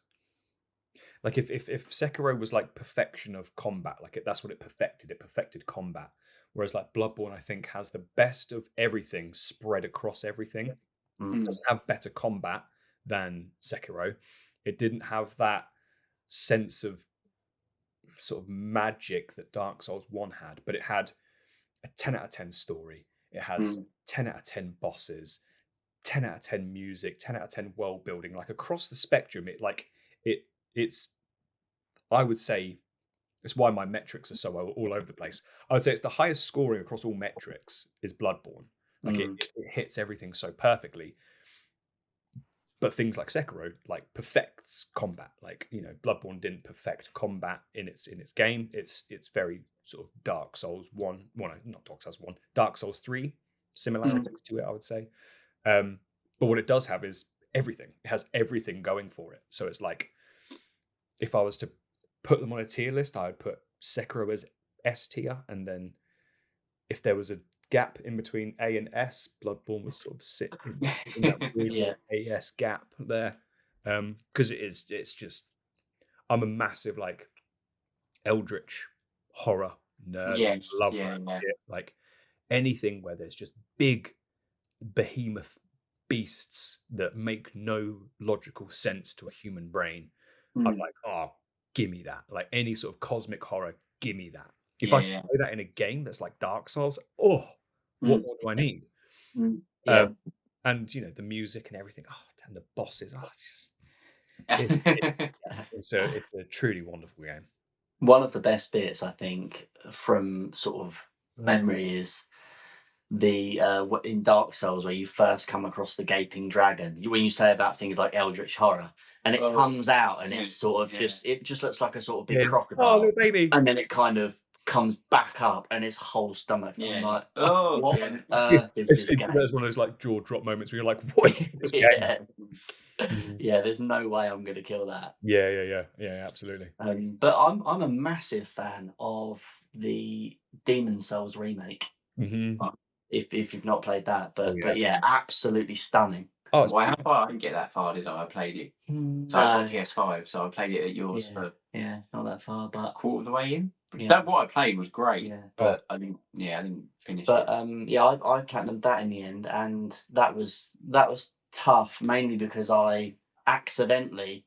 like, if Sekiro was like perfection of combat, like that's what it perfected. It perfected combat. Whereas like Bloodborne, I think, has the best of everything spread across everything. It doesn't have better combat than Sekiro. It didn't have that sense of sort of magic that Dark Souls 1 had, but it had a 10 out of 10 story. It has 10 out of 10 bosses, 10 out of 10 music, 10 out of 10 world building. Like, across the spectrum, it's I would say, it's why my metrics are so all over the place. I would say it's the highest scoring across all metrics is Bloodborne. Like, it hits everything so perfectly. But things like Sekiro, like, perfects combat. Like, Bloodborne didn't perfect combat in its game. It's very sort of Dark Souls 1. Well, no, not Dark Souls 1. Dark Souls 3 similarities to it, I would say. But what it does have is everything. It has everything going for it. So it's like, if I was to put them on a tier list, I would put Sekiro as S tier, and then if there was a gap in between A and S, Bloodborne would sort of sit in that weird AS gap there. Because it's just, I'm a massive like eldritch horror nerd. Love that shit. Like, anything where there's just big behemoth beasts that make no logical sense to a human brain. I'm like, oh, give me that. Like, any sort of cosmic horror, give me that. If I can play that in a game that's like Dark Souls, what more do I need? And the music and everything, and the bosses, it's a truly wonderful game. One of the best bits, I think, from sort of memory is the in Dark Souls, where you first come across the gaping dragon. When you say about things like eldritch horror, and it comes out, and it's sort of it just looks like a sort of big crocodile, little baby, and then it kind of comes back up, and its whole stomach. I'm like, what on earth is this game? There's one of those like jaw drop moments where you're like, what is this game? There's no way I'm going to kill that. Yeah, absolutely. But I'm a massive fan of the Demon Souls remake. if you've not played that. But Oh, yeah. but yeah, absolutely stunning. Oh, it's Well, how far? I didn't get that far, did I? I played it. So I got PS5, so I played it at yours for Yeah, not that far, but a quarter of the way in. Yeah. That what I played was great, yeah. but I didn't finish But it. yeah, I platinumed that in the end, and that was tough, mainly because I accidentally,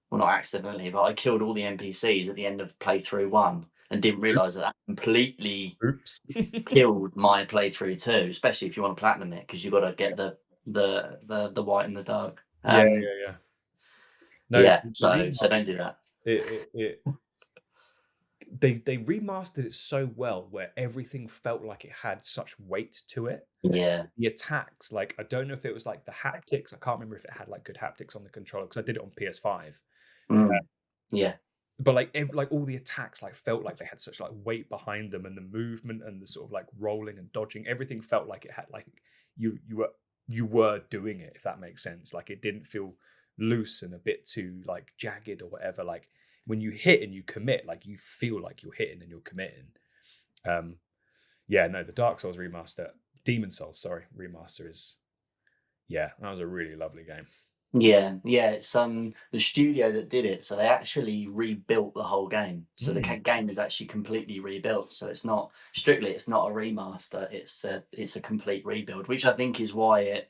well, not accidentally, but I killed all the NPCs at the end of playthrough 1 and didn't realise that completely Oops. killed my playthrough 2, especially if you want to platinum it, because you've got to get the white and the dark. Yeah. No, Yeah, the so remaster, don't do that. They remastered it so well, where everything felt like it had such weight to it. Yeah. The attacks, like, I don't know if it was like the haptics. I can't remember if it had like good haptics on the controller, because I did it on PS5. Yeah. But like all the attacks like felt like they had such like weight behind them, and the movement and the sort of like rolling and dodging, everything felt like it had like you were doing it, if that makes sense. Like, it didn't feel loose and a bit too like jagged or whatever. Like, when you hit and you commit, like, you feel like you're hitting and you're committing. The Dark Souls remaster, Demon Souls, sorry, remaster is, that was a really lovely game. Yeah, it's the studio that did it, so they actually rebuilt the whole game. So the game is actually completely rebuilt. So it's not a remaster; it's a complete rebuild, which I think is why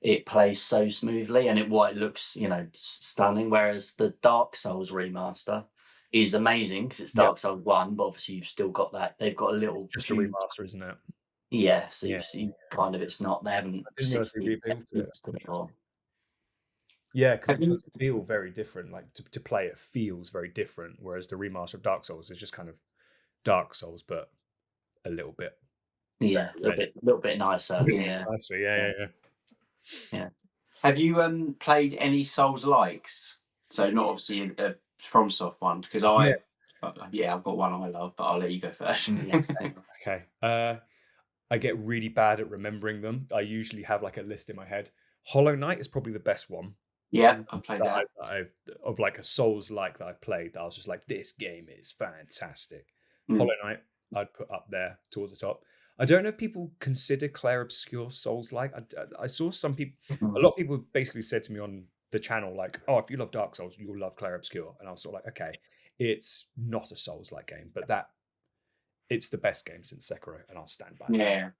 it plays so smoothly and why it looks stunning. Whereas the Dark Souls remaster is amazing because it's Dark Souls 1, but obviously you've still got that. They've got a little just a remaster, isn't it? Yeah, so you see, kind of, it's not. They haven't rebuilt it. Yeah, because it does feel very different. Like, to play it feels very different. Whereas the remaster of Dark Souls is just kind of Dark Souls, but a little bit. Yeah, a little bit nicer. Yeah, nicer. Yeah. Have you played any Souls likes? So not obviously a FromSoft one, because I've got one I love, but I'll let you go first. Okay. I get really bad at remembering them. I usually have like a list in my head. Hollow Knight is probably the best one. Yeah, I've played that. Of like a Souls like that I've played, that I was just like, this game is fantastic. Mm. Hollow Knight, I'd put up there towards the top. I don't know if people consider Clair Obscur Souls like. I saw some people, a lot of people basically said to me on the channel, like, oh, if you love Dark Souls, you'll love Clair Obscur. And I was sort of like, okay, it's not a Souls like game, but it's the best game since Sekiro, and I'll stand by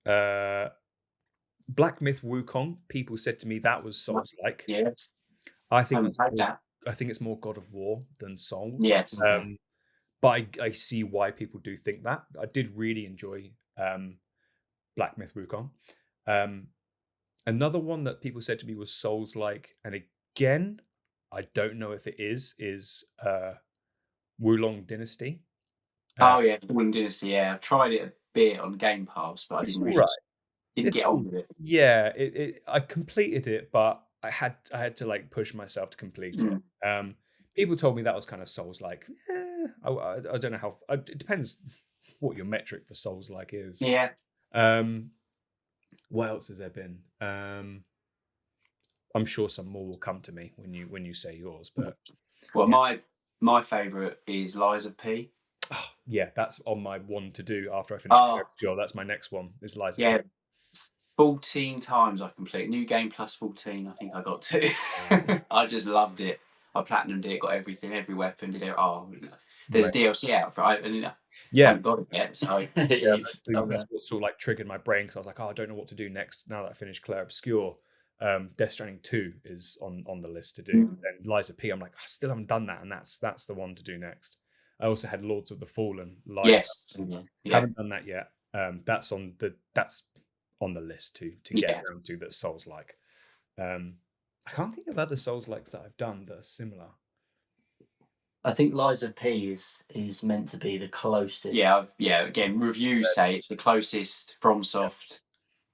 that. Black Myth Wukong, people said to me that was Souls like. Yeah. I think it's more God of War than Souls. Yes. But I see why people do think that. I did really enjoy Black Myth Wukong. Another one that people said to me was Souls like, and again, I don't know if it is Wulong Dynasty. Wulong Dynasty. Yeah, I've tried it a bit on Game Pass, but I didn't really didn't get on with it. Yeah, I completed it, but I had to like push myself to complete it. People told me that was kind of Souls like. I don't know how. It depends what your metric for Souls like is. Yeah. What else has there been? I'm sure some more will come to me when you say yours. But my favourite is Lies of P. Oh, yeah, that's on my one to do after I finish. That's my next one. Is Lies of P. 14 times I completed. New game plus 14, I think I got to. I just loved it. I platinumed it, got everything, every weapon, did it. There's DLC out for it. I haven't got it yet, so that's what sort of like triggered my brain, because I was like, I don't know what to do next now that I finished Clair Obscur. Death Stranding 2 is on the list to do. Then Lies of P, I'm like, I still haven't done that, and that's the one to do next. I also had Lords of the Fallen. Haven't done that yet. That's on the list to get around to. That's Souls like. I can't think of other Souls likes that I've done that are similar. I think Lies of P is meant to be the closest. Again, reviews say it's the closest FromSoft,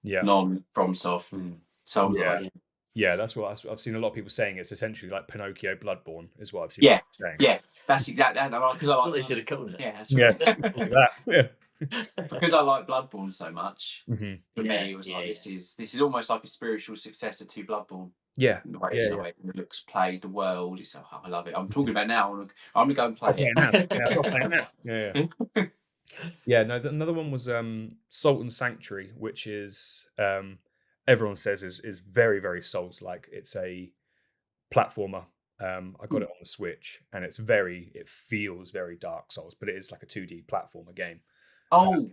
non-FromSoft Souls like. Yeah, that's what I've seen a lot of people saying. It's essentially like Pinocchio Bloodborne, is what I've seen people saying. Yeah, that's exactly that. Because I like they should have called it. Yeah, that's right. Yeah. Because I like Bloodborne so much, for me it was like this is almost like a spiritual successor to Bloodborne. Yeah, the way it looks, played, the world. I love it. I'm talking about now. I'm gonna go and play it. Yeah, I've got to play it now. Yeah. Yeah, no, another one was Salt and Sanctuary, which is everyone says is very, very Souls-like. It's a platformer. I got it on the Switch, and it feels very Dark Souls, but it is like a 2D platformer game. Oh,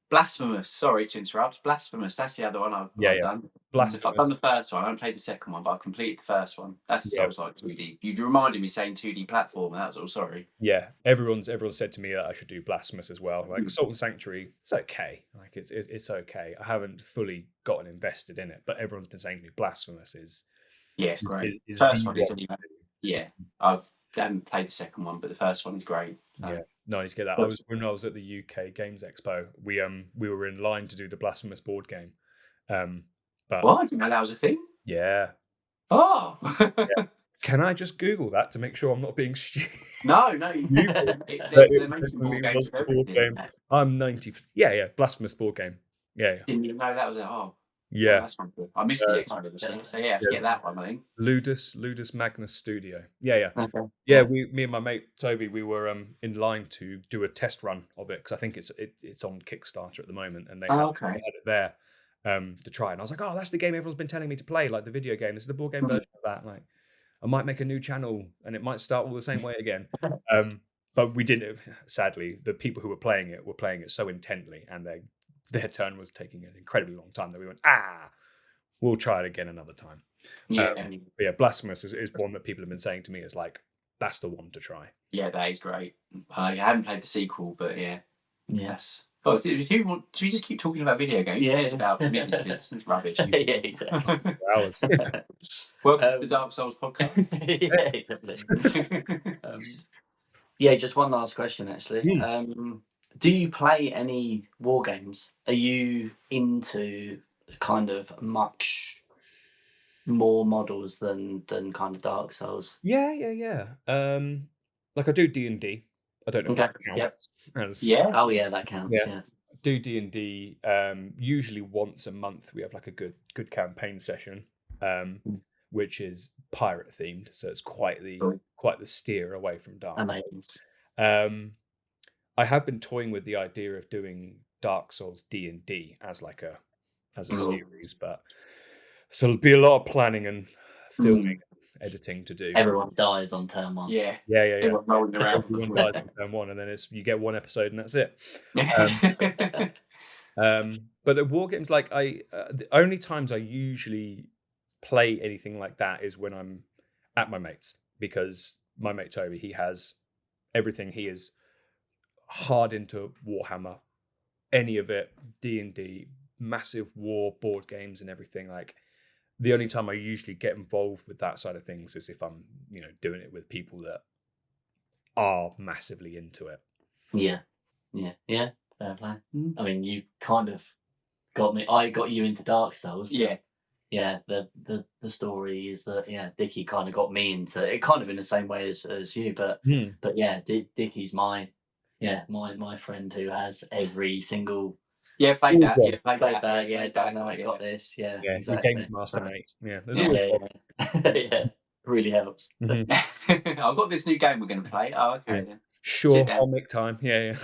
Blasphemous. Sorry to interrupt. Blasphemous. That's the other one I've Yeah. done. I've Blasphemous. done the first one. I haven't played the second one, but I've completed the first one. That's the Yeah. Souls-like 2D. You reminded me saying 2D platformer. That was all. Sorry. Yeah, everyone said to me that I should do Blasphemous as well. Like Salt and Sanctuary, it's okay. Like it's okay. I haven't fully gotten invested in it, but everyone's been saying to me Blasphemous is it's great. is First the one is one. anyway. Yeah, I haven't played the second one, but the first one is great. Yeah, nice to get that. When I was at the UK Games Expo, we were in line to do the Blasphemous board game. But I didn't know that was a thing. Yeah. Oh. Yeah. Can I just Google that to make sure I'm not being stupid? No. They're making board games of everything. I'm 90%. Yeah, Blasphemous board game. Yeah. Didn't even know that was it. Oh. Yeah. That's fun. I missed the expo, so yeah, forget that one, I think. Ludus Magnus Studio. Yeah. Okay. Yeah, me and my mate Toby, we were in line to do a test run of it because I think it's on Kickstarter at the moment, and they had it there to try. And I was like, oh, that's the game everyone's been telling me to play, like the video game. This is the board game version of that. Like, I might make a new channel, and it might start all the same way again. But we didn't. Sadly, the people who were playing it so intently, and their turn was taking an incredibly long time that we went, we'll try it again another time. But yeah, Blasphemous is one that people have been saying to me is like, that's the one to try. Yeah, that is great. I haven't played the sequel, but yeah. Yes. Oh, should we just keep talking about video games? Yeah, it's about miniatures. It's rubbish. Yeah, exactly. Hours. Welcome to the Dark Souls podcast. Yeah, just one last question, actually. Do you play any war games? Are you into kind of much more models than kind of Dark Souls? Yeah. Like I do D&D. I don't know if that counts. Oh yeah, that counts. Yeah. Do D&D. Usually once a month we have like a good campaign session, which is pirate themed. So it's quite the steer away from Dark Souls. I have been toying with the idea of doing Dark Souls D&D as a series, but so it'll be a lot of planning and filming, editing to do. Everyone dies on turn 1. Yeah. Everyone rolling around. Everyone dies on turn 1, and then you get one episode and that's it. But the war games, like the only times I usually play anything like that is when I'm at my mate's, because my mate Toby, he has everything. He is hard into Warhammer, any of it, D&D, massive war board games and everything. Like, the only time I usually get involved with that side of things is if I'm, doing it with people that are massively into it. Yeah. Fair play. I mean, you kind of got me. I got you into Dark Souls. Yeah. Yeah. The story is that Dickie kind of got me into it, kind of in the same way as you. But yeah, Dickie's my friend who has every single. Yeah, played that. Yeah, played that. Yeah, Dynamite got this. Yeah, exactly. Games master, mate. Yeah, there's yeah, really helps. I've got this new game we're going to play. Oh, okay then. Sure, I'll make time. Yeah.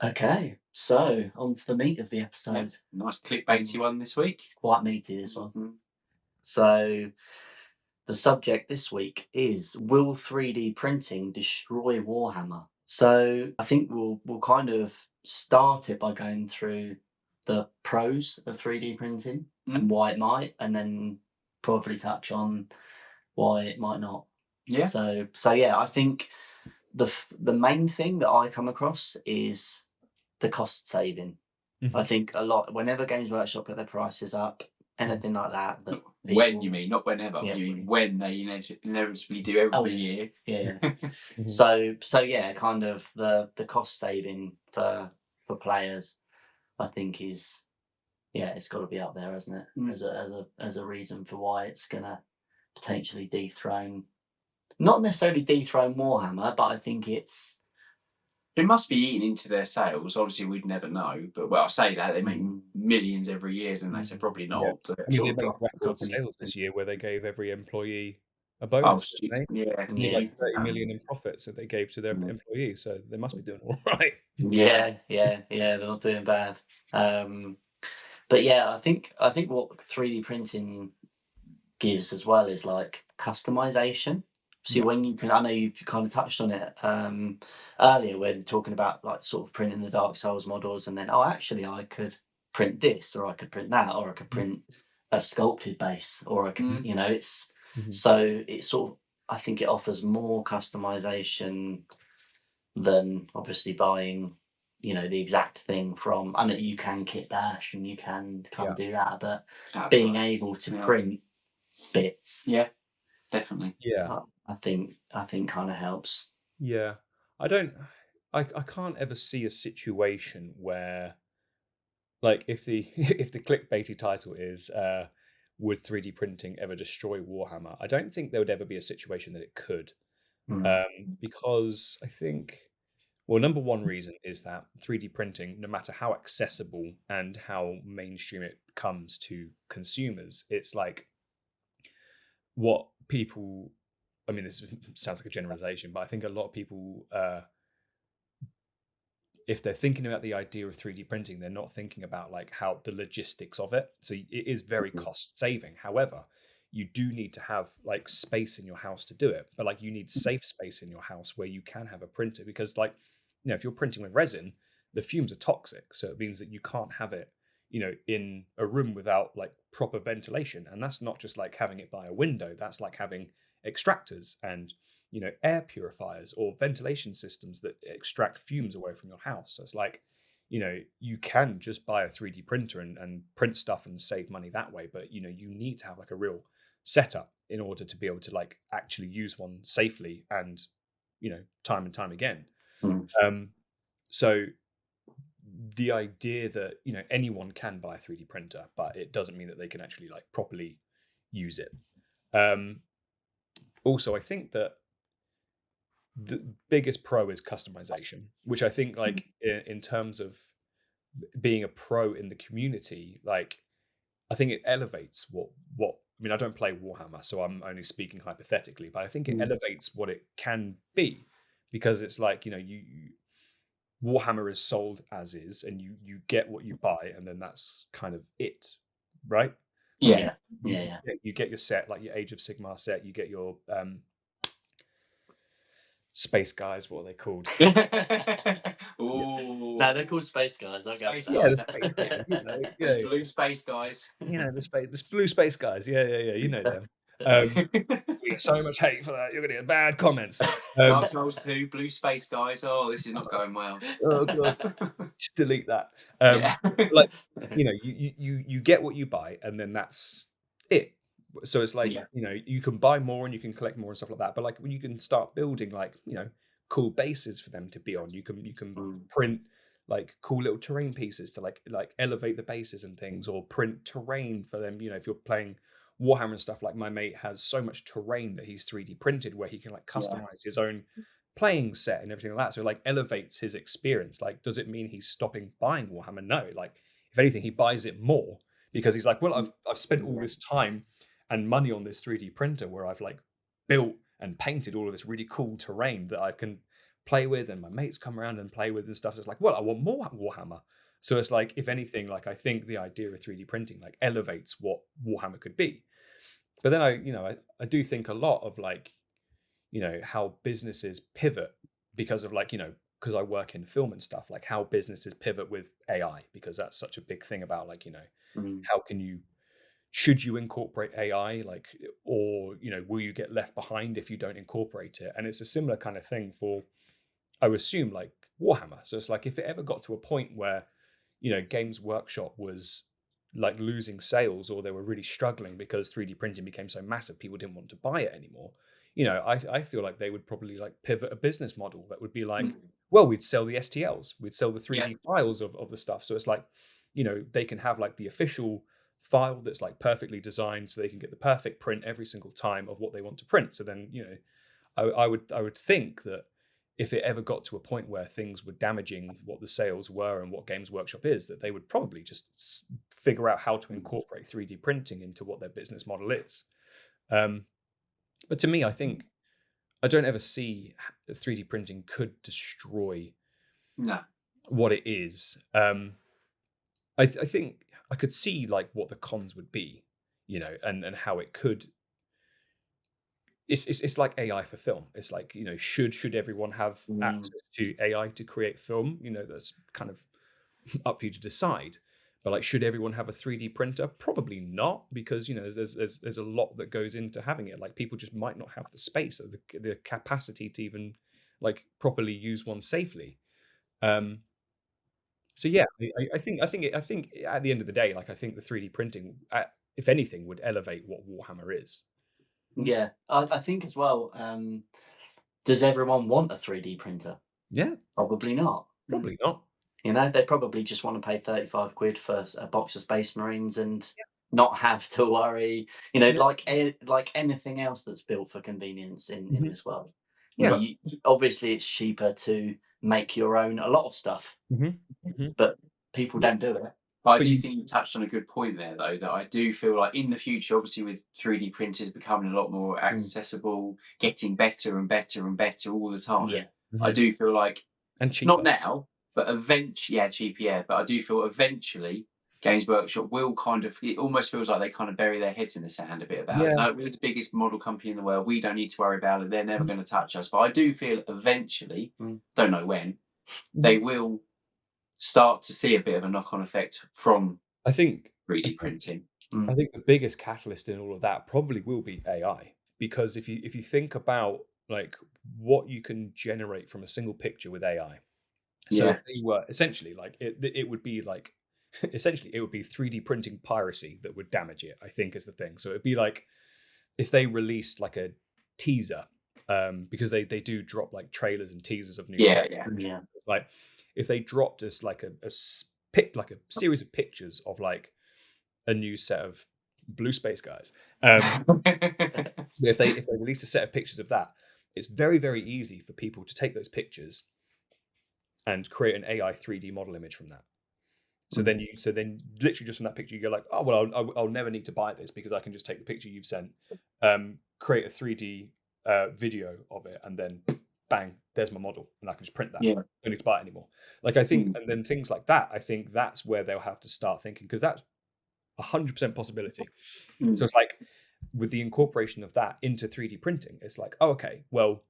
Okay, so on to the meat of the episode. Nice clickbaity one this week. Quite meaty, this one. So, the subject this week is: will 3D printing destroy Warhammer? So, I think we'll kind of start it by going through the pros of 3D printing and why it might, and then probably touch on why it might not. Yeah. So yeah, I think the main thing that I come across is the cost saving. I think a lot whenever Games Workshop put their prices up, anything like that. When you mean, not whenever. Yeah. You mean when they inevitably do every year. Yeah. So yeah, kind of the cost saving for players, I think is it's got to be up there, hasn't it? As a reason for why it's gonna potentially not necessarily dethrone Warhammer, but I think it must be eating into their sales. Obviously, we'd never know. But I say that they make millions every year, don't they? So probably not. Yeah. But they made record sales this year where they gave every employee a Oh, bonus, shit. didn't they? Yeah. Yeah. Like 30 million in profits that they gave to their employees, so they must be doing all right. Yeah, they're not doing bad. But yeah, I think what 3D printing gives as well is like customization. See, Yeah. when you can, I know you kind of touched on it earlier when talking about like sort of printing the Dark Souls models, and then actually I could print this, or I could print that, or I could print a sculpted base, or I could, it's Mhm. so it's sort of, I think it offers more customization than obviously buying, the exact thing from. I know you can kit bash and you can kind of do that, but being able to print bits, Yeah, definitely. Yeah. I think kind of helps. Yeah. I can't ever see a situation where, like, if the if the clickbaity title is would 3D printing ever destroy Warhammer? I don't think there would ever be a situation that it could. Because I think, well, number one reason is that 3D printing, no matter how accessible and how mainstream it comes to consumers, it's like what people, I mean, this sounds like a generalization, but I think a lot of people, if they're thinking about the idea of 3D printing, they're not thinking about like how the logistics of it. So it is very cost saving. However, you do need to have like space in your house to do it, but like you need safe space in your house where you can have a printer, because like, if you're printing with resin, the fumes are toxic. So it means that you can't have it, in a room without like proper ventilation. And that's not just like having it by a window. That's like having extractors and air purifiers or ventilation systems that extract fumes away from your house. So it's like, you can just buy a 3D printer and print stuff and save money that way, but you need to have like a real setup in order to be able to like actually use one safely and time and time again. So the idea that anyone can buy a 3D printer, but it doesn't mean that they can actually like properly use it. Also, I think that the biggest pro is customization, which I think like in terms of being a pro in the community, like I think it elevates what I mean, I don't play Warhammer, so I'm only speaking hypothetically, but I think it elevates what it can be, because it's like, you Warhammer is sold as is, and you get what you buy, and then that's kind of it, right? Yeah. You get your set, like your Age of Sigmar set, you get your space guys, what are they called? Ooh. No, they're called space guys. I go. Space Yeah, the guys. space guys, Blue space guys. the blue space guys, yeah, you know them. We get so much hate for that. You're gonna get bad comments. Dark Souls 2, blue space guys. Oh, this is not going well. Oh god, just delete that. Yeah. Like you get what you buy, and then that's it. So it's like you can buy more and you can collect more and stuff like that. But like when you can start building like cool bases for them to be on, you can print like cool little terrain pieces to like elevate the bases and things, or print terrain for them. If you're playing Warhammer and stuff, like my mate has so much terrain that he's 3D printed where he can like customize his own playing set and everything like that. So it like elevates his experience. Like, does it mean he's stopping buying Warhammer? No. Like, if anything, he buys it more because he's like, well, I've spent all this time and money on this 3D printer where I've like built and painted all of this really cool terrain that I can play with, and my mates come around and play with and stuff. So it's like, well, I want more Warhammer. So it's like, if anything, like I think the idea of 3D printing like elevates what Warhammer could be. But then I do think a lot of like, how businesses pivot because of like, because I work in film and stuff, like how businesses pivot with AI, because that's such a big thing about like, how should you incorporate AI, like, or, will you get left behind if you don't incorporate it? And it's a similar kind of thing for, I would assume, like Warhammer. So it's like, if it ever got to a point where, Games Workshop was like losing sales, or they were really struggling because 3D printing became so massive, people didn't want to buy it anymore. I feel like they would probably like pivot a business model that would be like, well, we'd sell the STLs, we'd sell the 3D files of the stuff. So it's like, they can have like the official file that's like perfectly designed, so they can get the perfect print every single time of what they want to print. So then, I would think that if it ever got to a point where things were damaging what the sales were and what Games Workshop is, that they would probably just figure out how to incorporate 3D printing into what their business model is. But But to me, I think I don't ever see 3D printing could destroy No. what it is. I think I could see like what the cons would be, and how it could. It's like AI for film. It's like, should everyone have access to AI to create film? That's kind of up for you to decide. But like, should everyone have a 3D printer? Probably not, because there's a lot that goes into having it. Like, people just might not have the space or the capacity to even like properly use one safely. So yeah, I think at the end of the day, like, I think the 3D printing, if anything, would elevate what Warhammer is. Yeah, I think as well. Does everyone want a 3D printer? Yeah, Probably not. probably not. They probably just want to pay 35 quid for a box of Space Marines and not have to worry. Like anything else that's built for convenience in this world. Yeah. Obviously it's cheaper to make your own a lot of stuff, but people don't do it. I do think you touched on a good point there, though, that I do feel like in the future, obviously with 3D printers becoming a lot more accessible, getting better and better and better all the time. Yeah. I do feel like, and cheaper. Not now, but eventually, cheaper, yeah. But I do feel eventually Games Workshop will it almost feels like they kind of bury their heads in the sand a bit about it. No, we're the biggest model company in the world. We don't need to worry about it. They're never going to touch us. But I do feel eventually, don't know when, they will start to see a bit of a knock-on effect from 3D printing. I think the biggest catalyst in all of that probably will be AI, because if you think about like what you can generate from a single picture with AI. So if they were essentially like it would be like essentially it would be 3D printing piracy that would damage it, I think, is the thing. So it'd be like if they released like a teaser, because they do drop like trailers and teasers of new sets. Yeah. Like if they dropped us like a series of pictures of like a new set of Blue Space Guys. If they release a set of pictures of that, it's very, very easy for people to take those pictures and create an AI 3D model image from that. So then literally just from that picture, you go like, oh well, I'll never need to buy this because I can just take the picture you've sent, create a 3D video of it, and then bang, there's my model, and I can just print that. I don't need to buy it anymore. Like, I think, and then things like that, I think that's where they'll have to start thinking, because that's 100% possibility. So it's like with the incorporation of that into 3D printing, it's like, oh, okay, well,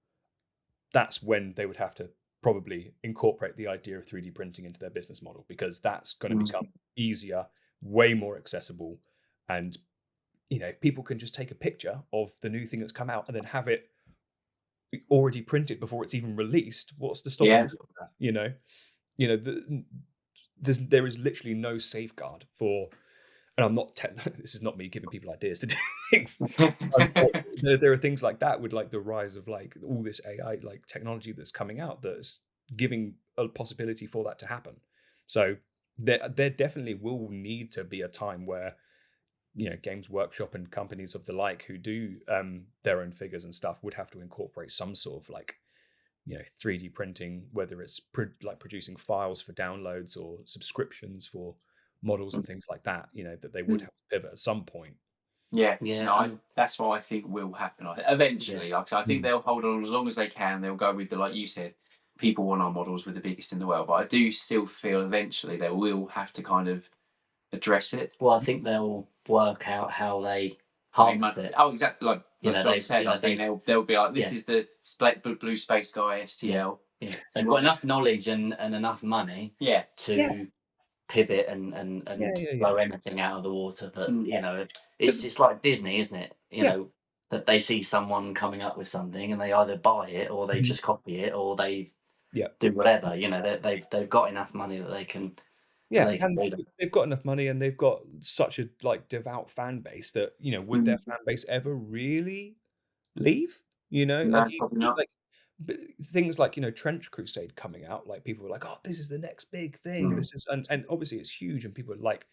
that's when they would have to probably incorporate the idea of 3D printing into their business model, because that's going to become easier, way more accessible. And, if people can just take a picture of the new thing that's come out and then have it already printed before it's even released, what's the stopping that? There is literally no safeguard for, and I'm not this is not me giving people ideas to do things. There are things like that with like the rise of like all this AI like technology that's coming out that's giving a possibility for that to happen. So there definitely will need to be a time where Games Workshop and companies of the like who do their own figures and stuff would have to incorporate some sort of like 3D printing, whether it's producing files for downloads or subscriptions for models and things like that, that they would have to pivot at some point. That's what I think will happen eventually. Like, I think they'll hold on as long as they can. They'll go with the, like you said, people want our models with the biggest in the world, but I do still feel eventually they will have to kind of address it. Well, I think they'll work out how they harness it. Oh, exactly. Like John said, I think they'll be like, this is the Blue Space Guy STL. Yeah. They've got enough knowledge and enough money to pivot and blow anything out of the water. That it's like Disney, isn't it? That they see someone coming up with something and they either buy it or they just copy it or they do whatever. They've got enough money that they can. They've got enough money and they've got such a like devout fan base that would their fan base ever really leave? No, probably not. Like things like Trench Crusade coming out, like people were like, oh, this is the next big thing. This is and obviously it's huge and people like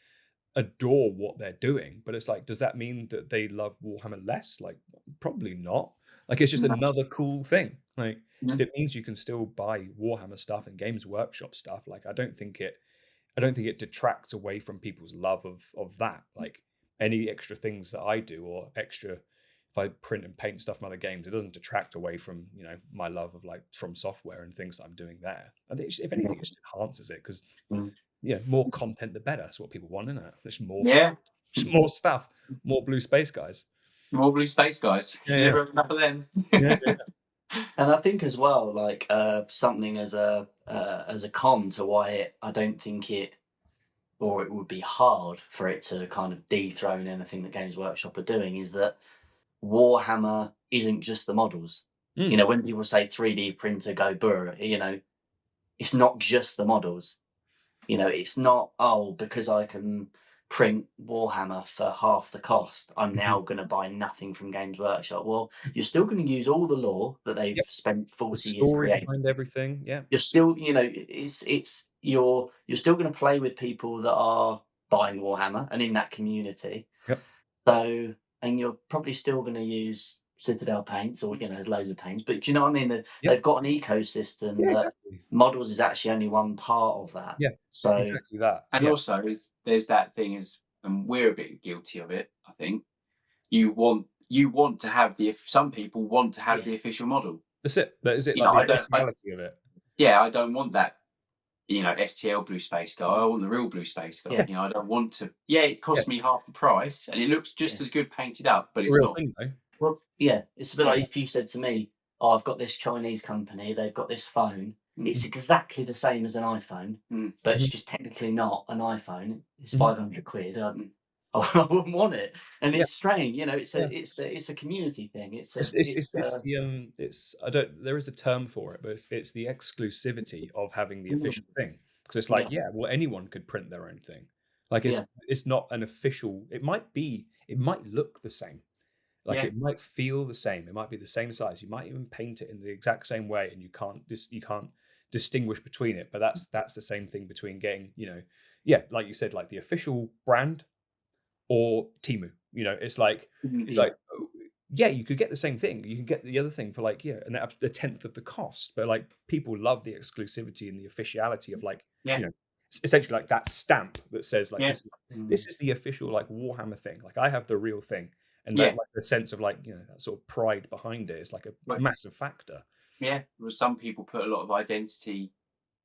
adore what they're doing, but it's like, does that mean that they love Warhammer less? Like, probably not. Like, it's just another cool thing. Like, if it means you can still buy Warhammer stuff and Games Workshop stuff, like, I don't think it detracts away from people's love of that. Like, any extra things that I do or extra if I print and paint stuff from other games, it doesn't detract away from, you know, my love of like From Software and things that I'm doing there. I think if anything, it just enhances it because yeah, more content the better. That's what people want, isn't it? Just more, just more stuff, more Blue Space Guys. More Blue Space Guys. Yeah, Never have enough of them. Yeah. And I think as well, like something as a con to why I don't think it would be hard for it to kind of dethrone anything that Games Workshop are doing is that Warhammer isn't just the models. You know, when people say 3D printer go burr, you know, it's not just the models. You know, it's not, because I can print Warhammer for half the cost, I'm now going to buy nothing from Games Workshop. Well, you're still going to use all the lore that they've spent 40 years story creating. behind everything. Yeah, You're still, you know, you're still going to play with people that are buying Warhammer and in that community. Yep. So, and you're probably still going to use Citadel paints, or you know, there's loads of paints. But do you know what I mean? They've got an ecosystem that exactly. models is actually only one part of that. Yeah. So exactly that. And also, there's that thing and we're a bit guilty of it. I think you want to have some people want to have the official model. That's it. That is it. You Like know, the personality of it. Yeah, I don't want that. You know, STL Blue Space Guy. I want the real Blue Space Guy. Yeah. You know, I don't want to. Yeah, it costs me half the price, and it looks just as good painted up, but it's Real not. thing, though. well, yeah, it's a bit like if you said to me, I've got this Chinese company, they've got this phone. It's exactly the same as an iPhone, but it's just technically not an iPhone. It's 500 quid. I wouldn't want it, and it's strange. You know, it's a community thing. There is a term for it, but it's the exclusivity of having the official thing. Because it's like, well, anyone could print their own thing. Like it's not an official. It might look the same. Like it might feel the same. It might be the same size. You might even paint it in the exact same way, and you can't distinguish between it. But that's the same thing between getting, you know, like you said, like the official brand or Temu. You know, it's like you could get the same thing. You can get the other thing for like a tenth of the cost. But like people love the exclusivity and the officiality of like you know, essentially like that stamp that says like this is the official like Warhammer thing. Like I have the real thing. And that, like the sense of like, you know, that sort of pride behind it is like a massive factor. Yeah, well, some people put a lot of identity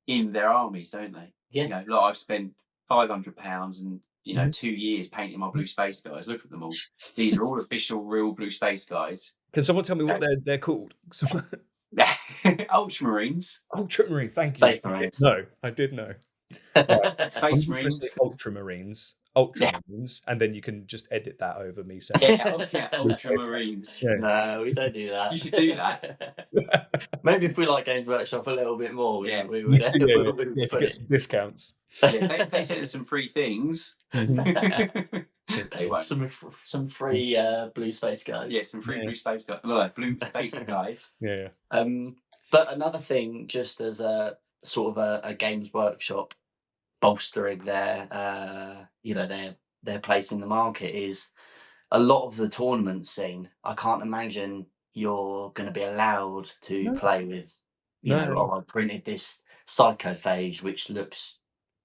in their armies, don't they? Yeah. You know, like I've spent £500 and, you know, 2 years painting my Blue Space Guys. Look at them all. These are all official, real Blue Space Guys. Can someone tell me what they're called? Ultramarines. Ultramarines, thank you. Space Marines. No, I did know. Right. Space Marines. Ultramarines, and then you can just edit that over me saying Ultramarines. No, we don't do that. You should do that. Maybe if we like Games Workshop a little bit more, we would get some discounts. They sent us some free things. They want some free Blue Space Guys. Yeah, some free Blue Space Guys. No, Blue Space Guys. Yeah. But another thing, just as a sort of a Games Workshop bolstering their their place in the market is a lot of the tournament scene. I can't imagine you're going to be allowed to play with, I printed this Psychophage, which looks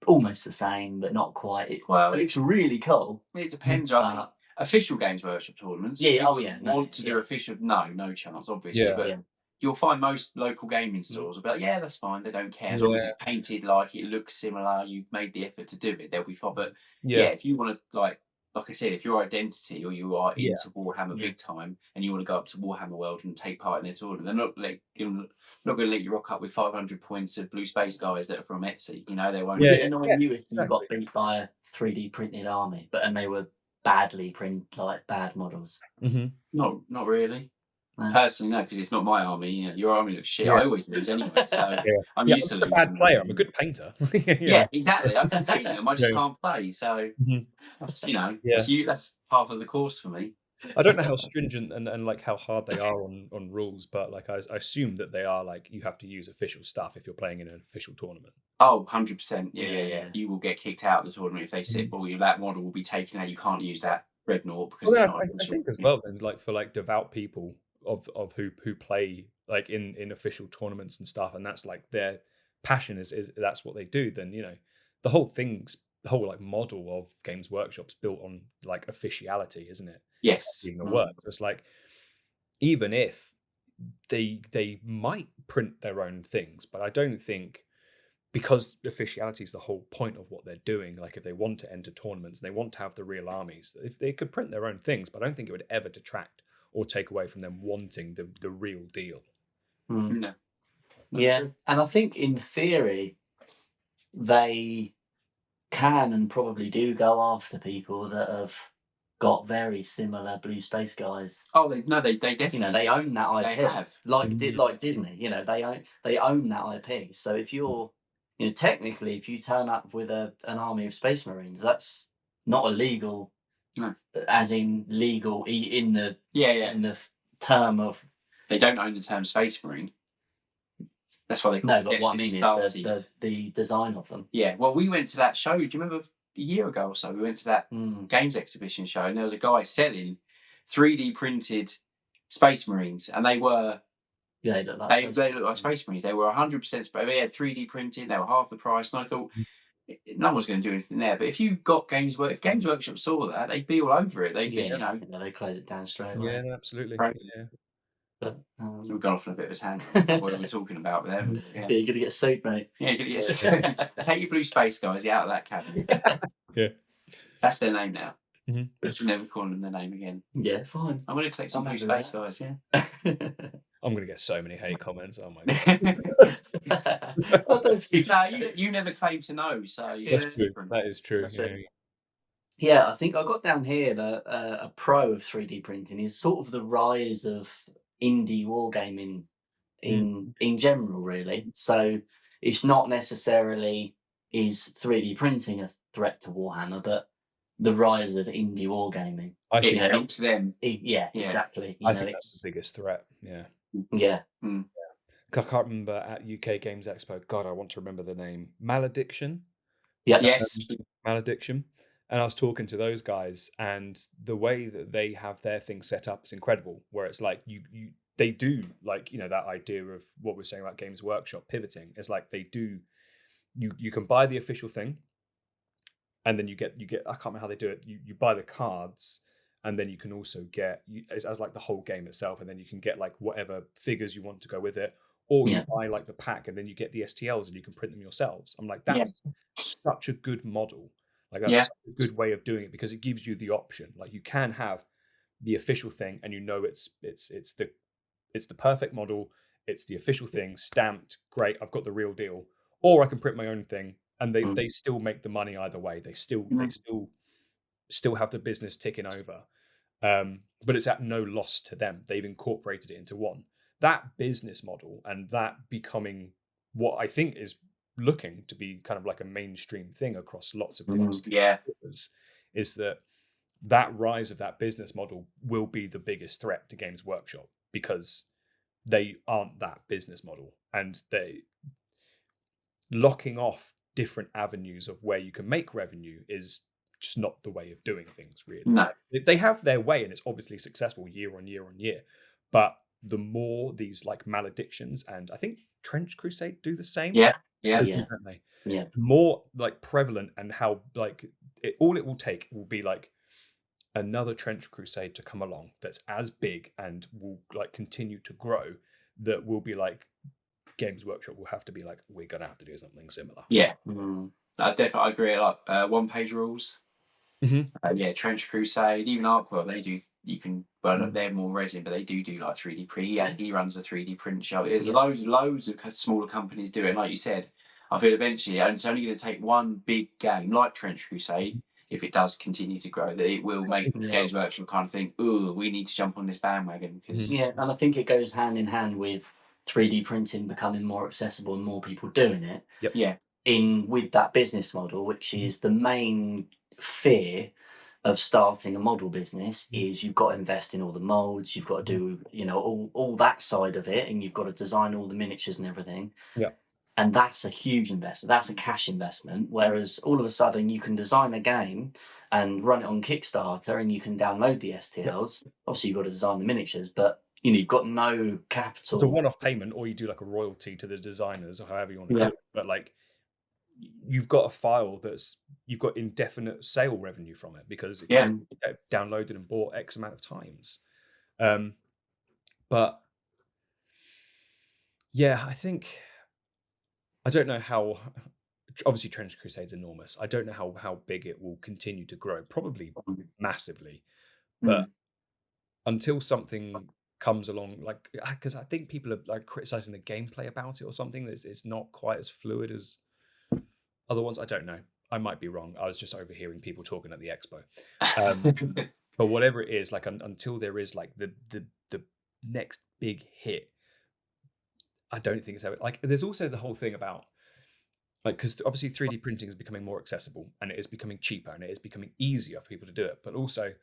almost the same, but not quite. Well, it looks really cool. It depends. I think official Games Workshop tournaments. Want to do official? No chance, obviously. Yeah. But you'll find most local gaming stores will be like, yeah, that's fine. They don't care as long as it's painted like it looks similar. You've made the effort to do it. They'll be fine. But if you want to like I said, if your identity or you are into Warhammer big time and you want to go up to Warhammer World and take part in their tournament, they're not going to let you rock up with 500 points of Blue Space Guys that are from Etsy. You know, they won't. Would it annoy you if you got beat by a 3D printed army, and they were badly printed, like bad models? Not really. Personally, no, because it's not my army. You know, your army looks shit. I always lose anyway, so I'm used to losing. I'm a bad player. I'm a good painter. Yeah, exactly. I can paint them. I just can't play. So that's, that's half of the course for me. I don't know how stringent and like how hard they are on rules, but like I assume that they are like you have to use official stuff if you're playing in an official tournament. Oh, 100%. Yeah. You will get kicked out of the tournament if they sit. Well, that model will be taken out. You can't use that Dreadnought because it's not official. I think as well. Then, like for like devout people of who play like in official tournaments and stuff, and that's like their passion is that's what they do. Then the whole like model of Games Workshop's built on like officiality, isn't it? Yes. Being the work. It's like even if they might print their own things, but I don't think, because officiality is the whole point of what they're doing. Like if they want to enter tournaments and they want to have the real armies, if they could print their own things, but I don't think it would ever detract or take away from them wanting the real deal. No. Yeah, and I think in theory they can and probably do go after people that have got very similar Blue Space Guys. Oh, they definitely. They own that IP. They have. like Disney. They own that IP. So if you're, technically, if you turn up with an army of Space Marines, that's not illegal. No. As in legal in the in the term of. They don't own the term Space Marine. That's why they call No, but what I mean is the design of them. Yeah, well, we went to that show. Do you remember a year ago or so? We went to that games exhibition show, and there was a guy selling 3D printed Space Marines, and they were they look like Space Marines. They were 100%. They had 3D printing. They were half the price, and I thought no one's going to do anything there. But if you got if Games Workshop saw that, they'd be all over it. They they close it down straight away. Yeah, absolutely. Right. Yeah. But, we've gone off on a bit of a tangent. What we were talking about there. Yeah, you're gonna get sued, mate. Yeah, you're gonna get sued. Take your Blue Space Guys out of that cabin. Yeah, that's their name now. Mm-hmm. We should never call them their name again. Yeah, fine. I'm gonna collect some Blue Space Guys. Yeah. I'm gonna get so many hate comments. Oh my god. I don't think so. You never claim to know. So that's true. That is true. Yeah, I think I got down here that a pro of 3D printing is sort of the rise of indie wargaming in general, really. So it's not necessarily is 3D printing a threat to Warhammer, but the rise of indie wargaming. I think it helps them. Exactly. I think that's the biggest threat. Yeah. Yeah. I can't remember at UK Games Expo. God, I want to remember the name. Malediction. Yeah. Yes. Malediction. And I was talking to those guys, and the way that they have their thing set up is incredible. Where it's like they do like that idea of what we're saying about Games Workshop pivoting. It's like they do. You can buy the official thing, and then you get. I can't remember how they do it. You buy the cards, and then you can also get as like the whole game itself, and then you can get like whatever figures you want to go with it, or you buy like the pack, and then you get the STLs, and you can print them yourselves. I'm like, that's such a good model. Like that's such a good way of doing it, because it gives you the option. Like you can have the official thing, and it's the perfect model. It's the official thing, stamped. Great, I've got the real deal. Or I can print my own thing, and they still make the money either way. They still have the business ticking over, but it's at no loss to them. They've incorporated it into one. That business model, and that becoming what I think is looking to be kind of like a mainstream thing across lots of different is that rise of that business model will be the biggest threat to Games Workshop, because they aren't that business model, and they locking off different avenues of where you can make revenue is just not the way of doing things, really. No, they have their way, and it's obviously successful year on year on year, but the more these like maledictions, and I think Trench Crusade do the same. Don't they? Yeah. More like prevalent, and how like all it will take will be like another Trench Crusade to come along that's as big and will like continue to grow, that will be like Games Workshop will have to be like, we're gonna have to do something similar. I definitely agree. Like one-page rules. Trench Crusade, even Arkwell, they do. You can, they're more resin, but they do like 3D print. He runs a 3D print show. There's loads of smaller companies do it. And like you said, I feel eventually, and it's only going to take one big game like Trench Crusade, if it does continue to grow, that it will make Games Workshop kind of think, "Ooh, we need to jump on this bandwagon." Because and I think it goes hand in hand with 3D printing becoming more accessible and more people doing it. With that business model, which is the main fear of starting a model business, is you've got to invest in all the molds, you've got to do all that side of it, and you've got to design all the miniatures and everything. And that's a huge investment. That's a cash investment. Whereas all of a sudden you can design a game and run it on Kickstarter, and you can download the STLs. Obviously you've got to design the miniatures, but you've got no capital. It's a one-off payment, or you do like a royalty to the designers, or however you want to do it. But like, you've got a file you've got indefinite sale revenue from it, because it can be downloaded and bought X amount of times. But yeah, I don't know how. Obviously, Trench Crusade's enormous. I don't know how big it will continue to grow. Probably massively, but until something comes along, like, because I think people are like criticizing the gameplay about it or something. It's not quite as fluid as other ones. I don't know. I might be wrong. I was just overhearing people talking at the expo. But whatever it is, like until there is like the next big hit, I don't think it's ever like. There's also the whole thing about like, because obviously 3D printing is becoming more accessible and it is becoming cheaper and it is becoming easier for people to do it. But also,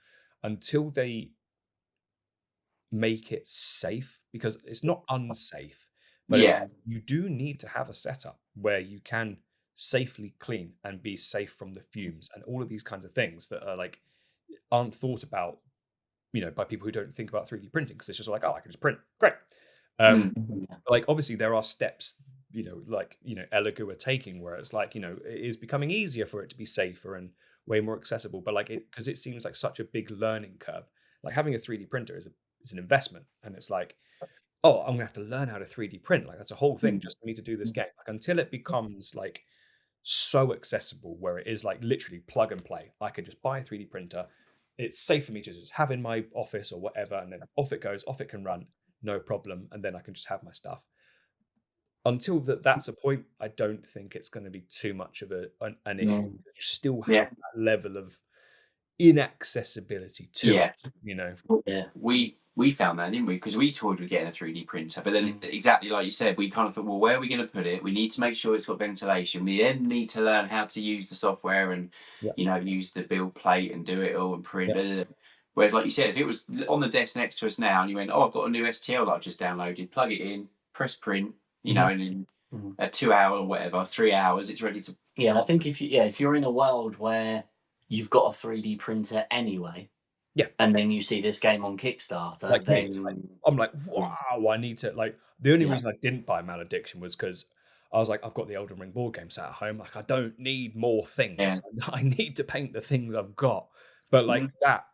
until they make it safe, because it's not unsafe, but you do need to have a setup where you can safely clean and be safe from the fumes and all of these kinds of things that are like aren't thought about, by people who don't think about 3D printing, because it's just like, oh, I can just print, great. Like obviously there are steps, Elegoo are taking where it's like, it is becoming easier for it to be safer and way more accessible, but like because it seems like such a big learning curve. Like having a 3D printer is an investment, and it's like, oh, I'm gonna have to learn how to 3D print. Like that's a whole thing just for me to do this game. Like until it becomes like so accessible where it is like literally plug and play. I can just buy a 3D printer. It's safe for me to just have in my office or whatever, and then off it goes, off it can run, no problem, and then I can just have my stuff. Until that's a point, I don't think it's going to be too much of an issue. You still have that level of inaccessibility to it, Yeah, we found that, didn't we? Because we toyed with getting a 3D printer, but then exactly like you said, we kind of thought, well, where are we going to put it? We need to make sure it's got ventilation. We then need to learn how to use the software and use the build plate and do it all and print. Whereas, like you said, if it was on the desk next to us now and you went, oh, I've got a new STL that I've just downloaded, plug it in, press print, and in a 2 hour or whatever, 3 hours, it's ready to. Yeah, I think if you're in a world where you've got a 3D printer anyway, and then you see this game on Kickstarter, like then I'm like, wow, I need to like. The only reason I didn't buy Malediction was because I was like, I've got the Elden Ring board game sat at home. Like, I don't need more things. I need to paint the things I've got. But like that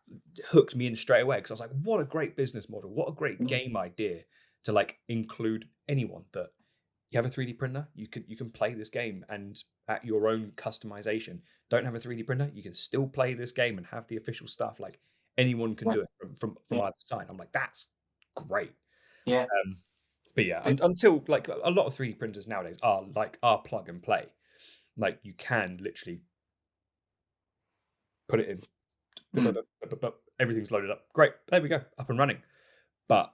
hooked me in straight away because I was like, what a great business model! What a great game idea to like include anyone that you have a 3D printer. You can play this game and at your own customization. Don't have a 3D printer, you can still play this game and have the official stuff. Like anyone can do it from either side. I'm like, that's great. Yeah. But yeah, until like a lot of 3D printers nowadays are plug and play. Like you can literally put it in, everything's loaded up. Great, there we go, up and running. But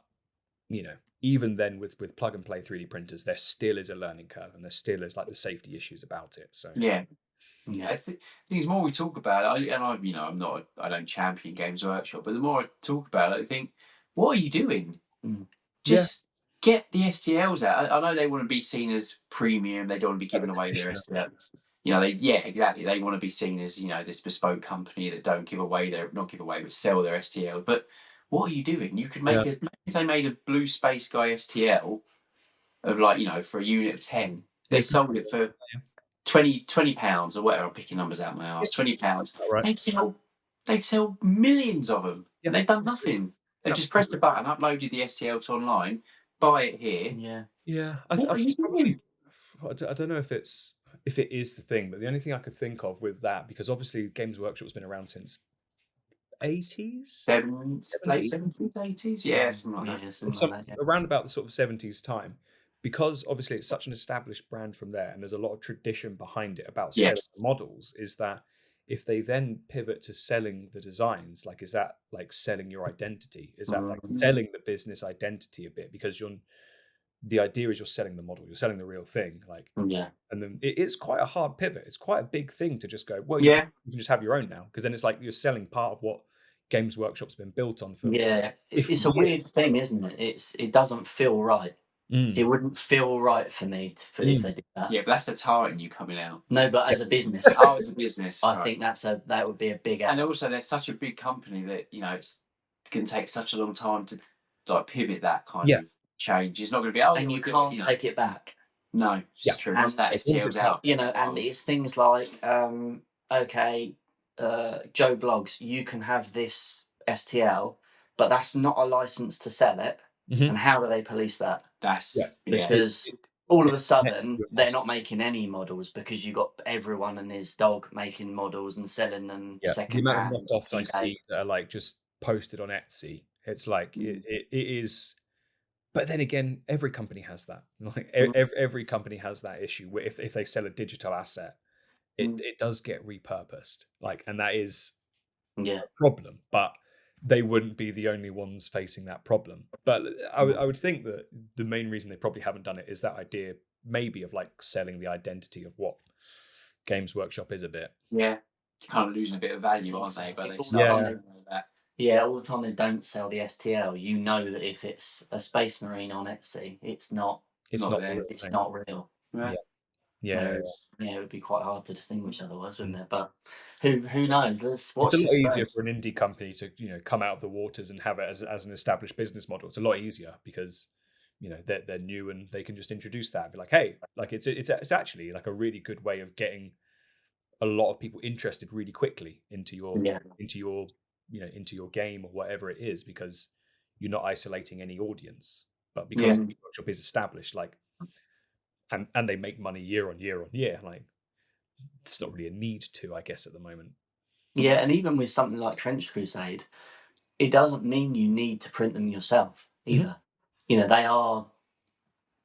even then with plug and play 3D printers, there still is a learning curve and there still is like the safety issues about it. So I think the more we talk about it, I don't champion Games Workshop, but the more I talk about it, I think, what are you doing? Just get the STLs out. I know they want to be seen as premium. They don't want to be giving away their STL. Exactly. They want to be seen as this bespoke company that don't give away but sell their STL. But what are you doing? You could make if they made a Blue Space Guy STL of for a unit of 10, they sold it for £20 or whatever. I'm picking numbers out my arse. £20. Right. They'd sell millions of them. And they've done nothing. They've just pressed a button, uploaded the STL to online, buy it here. Yeah. I don't know if it is the thing, but the only thing I could think of with that, because obviously Games Workshop's been around since 80s, late 70s, 80s, something like that. Around about the sort of 70s time, because obviously it's such an established brand from there, and there's a lot of tradition behind it about selling models. Is that if they then pivot to selling the designs, like is that like selling your identity? Is that like selling the business identity a bit? Because the idea is you're selling the model, you're selling the real thing, and then it's quite a hard pivot. It's quite a big thing to just go, well, you can just have your own now, because then it's like you're selling part of what Games Workshop's been built on for. It's a weird thing, isn't it? It doesn't feel right. It wouldn't feel right for me if they did that. Yeah, but that's the tartan you coming out. No, but as a business, as a business, I think that would be a big. And also, they're such a big company that it's going to take such a long time to like pivot that kind of change. It's not going to be and you can't take it back. No, it's true. Once that STL's out, and it's things like Joe Blogs, you can have this STL, but that's not a license to sell it. Mhm. And how do they police that? That's Because all of a sudden they're not making any models because you got everyone and his dog making models and selling them the second amount hand. of knockoffs I see that are like just posted on Etsy. It's like it is. But then again, every company has that. Like every company has that issue where if they sell a digital asset, it does get repurposed. Like, and that is a problem. But they wouldn't be the only ones facing that problem. But I would think that the main reason they probably haven't done it is that idea maybe of like selling the identity of what Games Workshop is a bit. Yeah, kind of losing a bit of value, aren't they? But they that. Yeah, all the time they don't sell the STL. You know that if it's a Space Marine on Etsy, it's not real. Yeah. Whereas, it would be quite hard to distinguish otherwise, wouldn't it? But who knows? Let's watch. It's a lot easier for an indie company to come out of the waters and have it as an established business model. It's a lot easier because they're new and they can just introduce that and be like, hey, like it's actually like a really good way of getting a lot of people interested really quickly into your game or whatever it is, because you're not isolating any audience, but because the workshop is established, like and they make money year on year on year, like it's not really a need to, I guess, at the moment. Yeah, and even with something like Trench Crusade, it doesn't mean you need to print them yourself either. They are.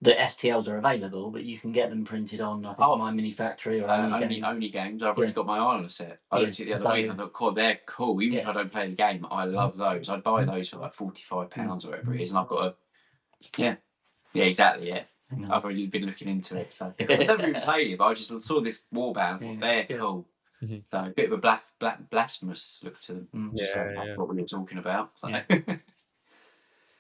The STLs are available, but you can get them printed on, I think, My Mini Factory or Only Games. I've already got my eye on a set. I looked at it the other week and I thought, God, they're cool. Even if I don't play the game, I love those. I'd buy those for like £45 or whatever it is, and I've got exactly. I've already been looking into it, so I've never even played it, but I just saw this warband. Thought they're cool. So a bit of a blasphemous look to them. Just what we were talking about. So.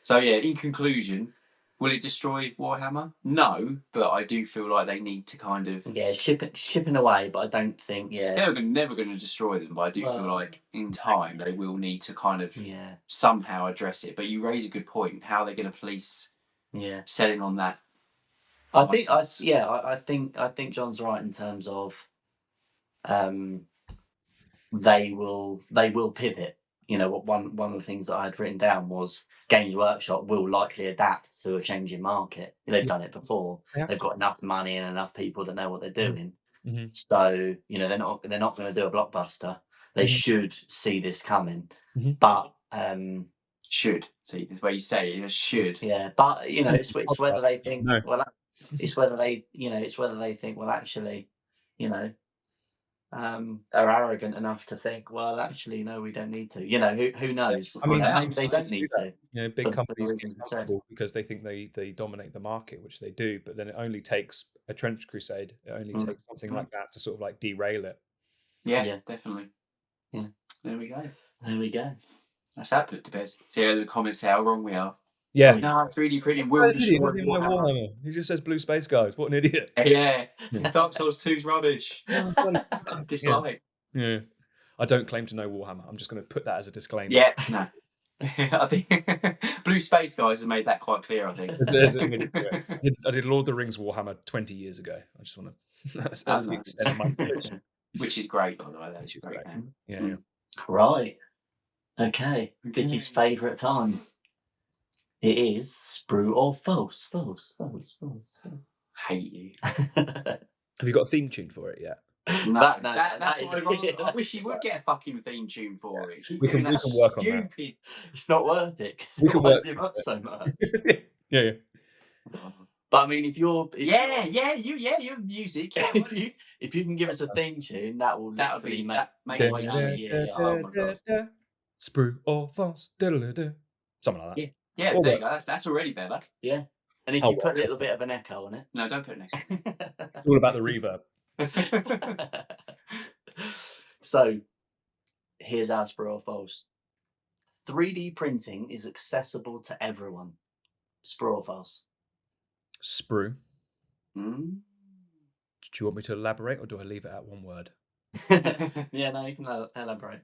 So in conclusion, will it destroy Warhammer? No, but I do feel like they need to kind of it's chipping away. But I don't think they're never going to destroy them. But I do feel like in time they will need to kind of somehow address it. But you raise a good point. How are they going to police selling on that? I think John's right in terms of they will pivot. One of the things that I had written down was Games Workshop will likely adapt to a changing market. They've done it before. They've got enough money and enough people that know what they're doing. So they're not going to do a blockbuster. They should see this coming, but should see this way you say it should. Yeah, but it's whether they think it's whether they think actually, are arrogant enough to think, well, actually, no, we don't need to. Who knows? I mean, maybe they don't need to. Big companies get comfortable because they think they dominate the market, which they do. But then it only takes a Trench Crusade. It only takes something like that to sort of like derail it. Yeah, definitely. Yeah, there we go. That's that put to bed. See in the comments how wrong we are. Yeah. No, 3D printing will destroy Warhammer. He just says Blue Space Guys. What an idiot. Yeah. Dark Souls 2's rubbish. Dislike. Yeah. I don't claim to know Warhammer. I'm just going to put that as a disclaimer. Yeah, no. I think Blue Space Guys has made that quite clear, I think. I did Lord of the Rings Warhammer 20 years ago. I just want to... That's the extent of my knowledge. Which is great, by the way. That's great. Yeah. Right. Okay. Vicky's favourite time. It is Sprue or false. Hate you. Have you got a theme tune for it yet? No, that's what I wish you would get a fucking theme tune for it. We can work on that. It's not worth it because it winds him up so much. Yeah. But I mean, your music. If you can give us a theme tune, that will make my year. Oh my god. Sprue or false, something like that. Yeah, there you go. That's already better. Yeah. And if you put a little bit of an echo on it. No, don't put an echo. It's all about the reverb. So, here's our Sprue or false. 3D printing is accessible to everyone. Sprue or false? Sprue. Do you want me to elaborate, or do I leave it at one word? Yeah, no, you can elaborate.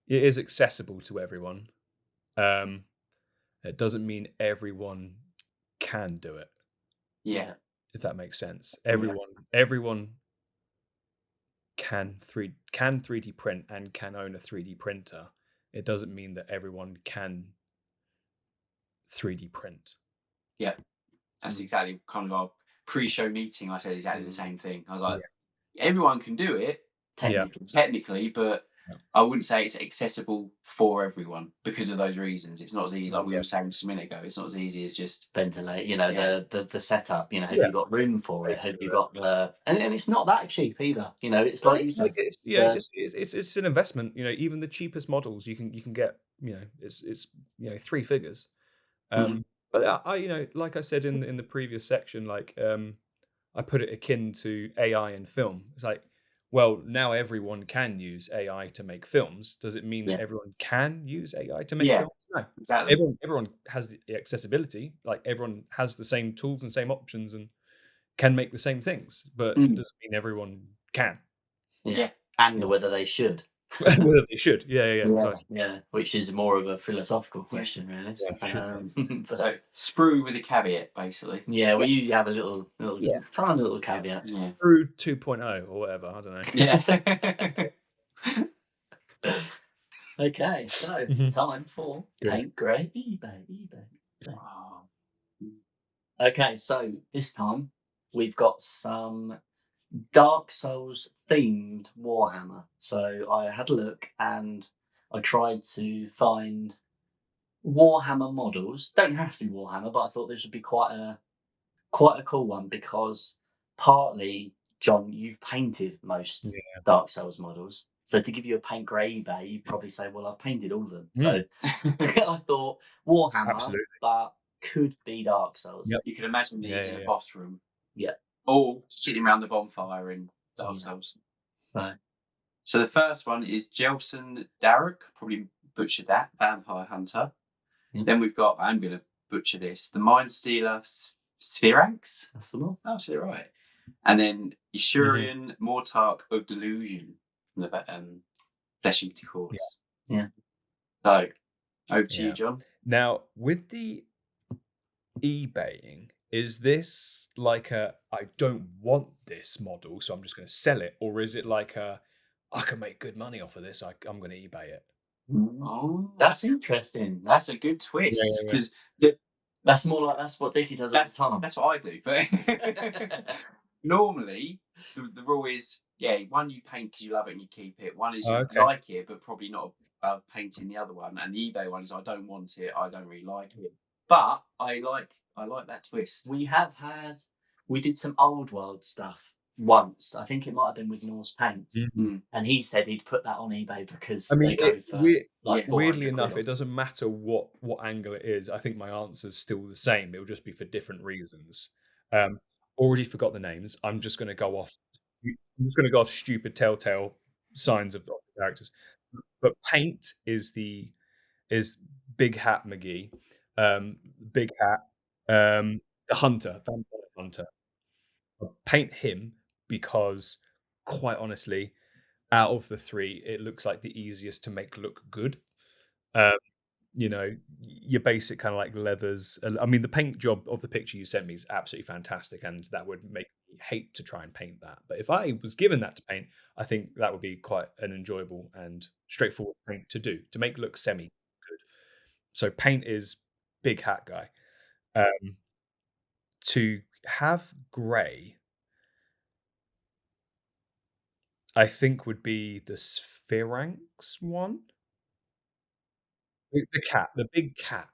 It is accessible to everyone. It doesn't mean everyone can do it. Yeah. If that makes sense. Everyone can 3D print and can own a 3D printer. It doesn't mean that everyone can 3D print. Yeah, that's exactly kind of our pre-show meeting. I said exactly the same thing. I was like, everyone can do it technically, but I wouldn't say it's accessible for everyone because of those reasons. It's not as easy, like we were saying just a minute ago. It's not as easy as just ventilate. The setup. Have you got room for it? Have you got the and it's not that cheap either. It's like you said. It's an investment. Even the cheapest models you can get. It's 3 figures. But I like I said in the previous section, like I put it akin to AI in film. It's like, well, now everyone can use AI to make films. Does it mean that everyone can use AI to make films? No, exactly. Everyone has the accessibility. Like everyone has the same tools and same options and can make the same things, but it doesn't mean everyone can. And whether they should. Whether they should, precisely. Which is more of a philosophical question, really. So Sprue with a caveat, basically. Well, you have a little tiny little caveat. Sprue 2.0 or whatever. I don't know. Okay, so time for Paint Grey eBay. Okay, so this time we've got some Dark Souls themed Warhammer. So I had a look and I tried to find Warhammer models. Don't have to be Warhammer, but I thought this would be quite a cool one because partly, John, you've painted most Dark Souls models. So to give you a Paint Grey eBay, you'd probably say, well, I've painted all of them. So I thought Warhammer, but could be Dark Souls. You can imagine these in a boss room. Yeah. All sitting around the bonfire in Dark Souls. So the first one is Jelson Daruk, probably butchered that, Vampire Hunter. Then we've got, I'm going to butcher this, the Mind Stealer Spheranx. That's the one. Oh, so right. And then Ishurian Mortarch of Delusion from the Flesh Eater Corpse. So, over to you, John. Now, with the eBaying, is this like I don't want this model, so I'm just going to sell it? Or is it like I can make good money off of this, I'm going to eBay it? Oh, that's interesting. That's a good twist. Because that's more like that's what Dickie does at the time. That's what I do. But normally, the rule is, one you paint because you love it and you keep it. One is you like it, but probably not above painting the other one. And the eBay one is I don't want it, I don't really like it. But I like that twist. We did some old world stuff once. I think it might have been with Norse Paints. And he said he'd put that on eBay because they go for weirdly enough, it doesn't matter what angle it is. I think my answer's still the same. It'll just be for different reasons. Already forgot the names. I'm just going to go off stupid telltale signs of the characters. But Paint is Big Hat McGee, Big Hat, the Hunter, Vampire Hunter. I'll paint him because, quite honestly, out of the three, it looks like the easiest to make look good. Your basic kind of like leathers. I mean, the paint job of the picture you sent me is absolutely fantastic, and that would make me hate to try and paint that. But if I was given that to paint, I think that would be quite an enjoyable and straightforward paint to do, to make look semi good. So Paint is Big Hat guy. To have grey, I think would be the Spheranx one. The cat, the big cat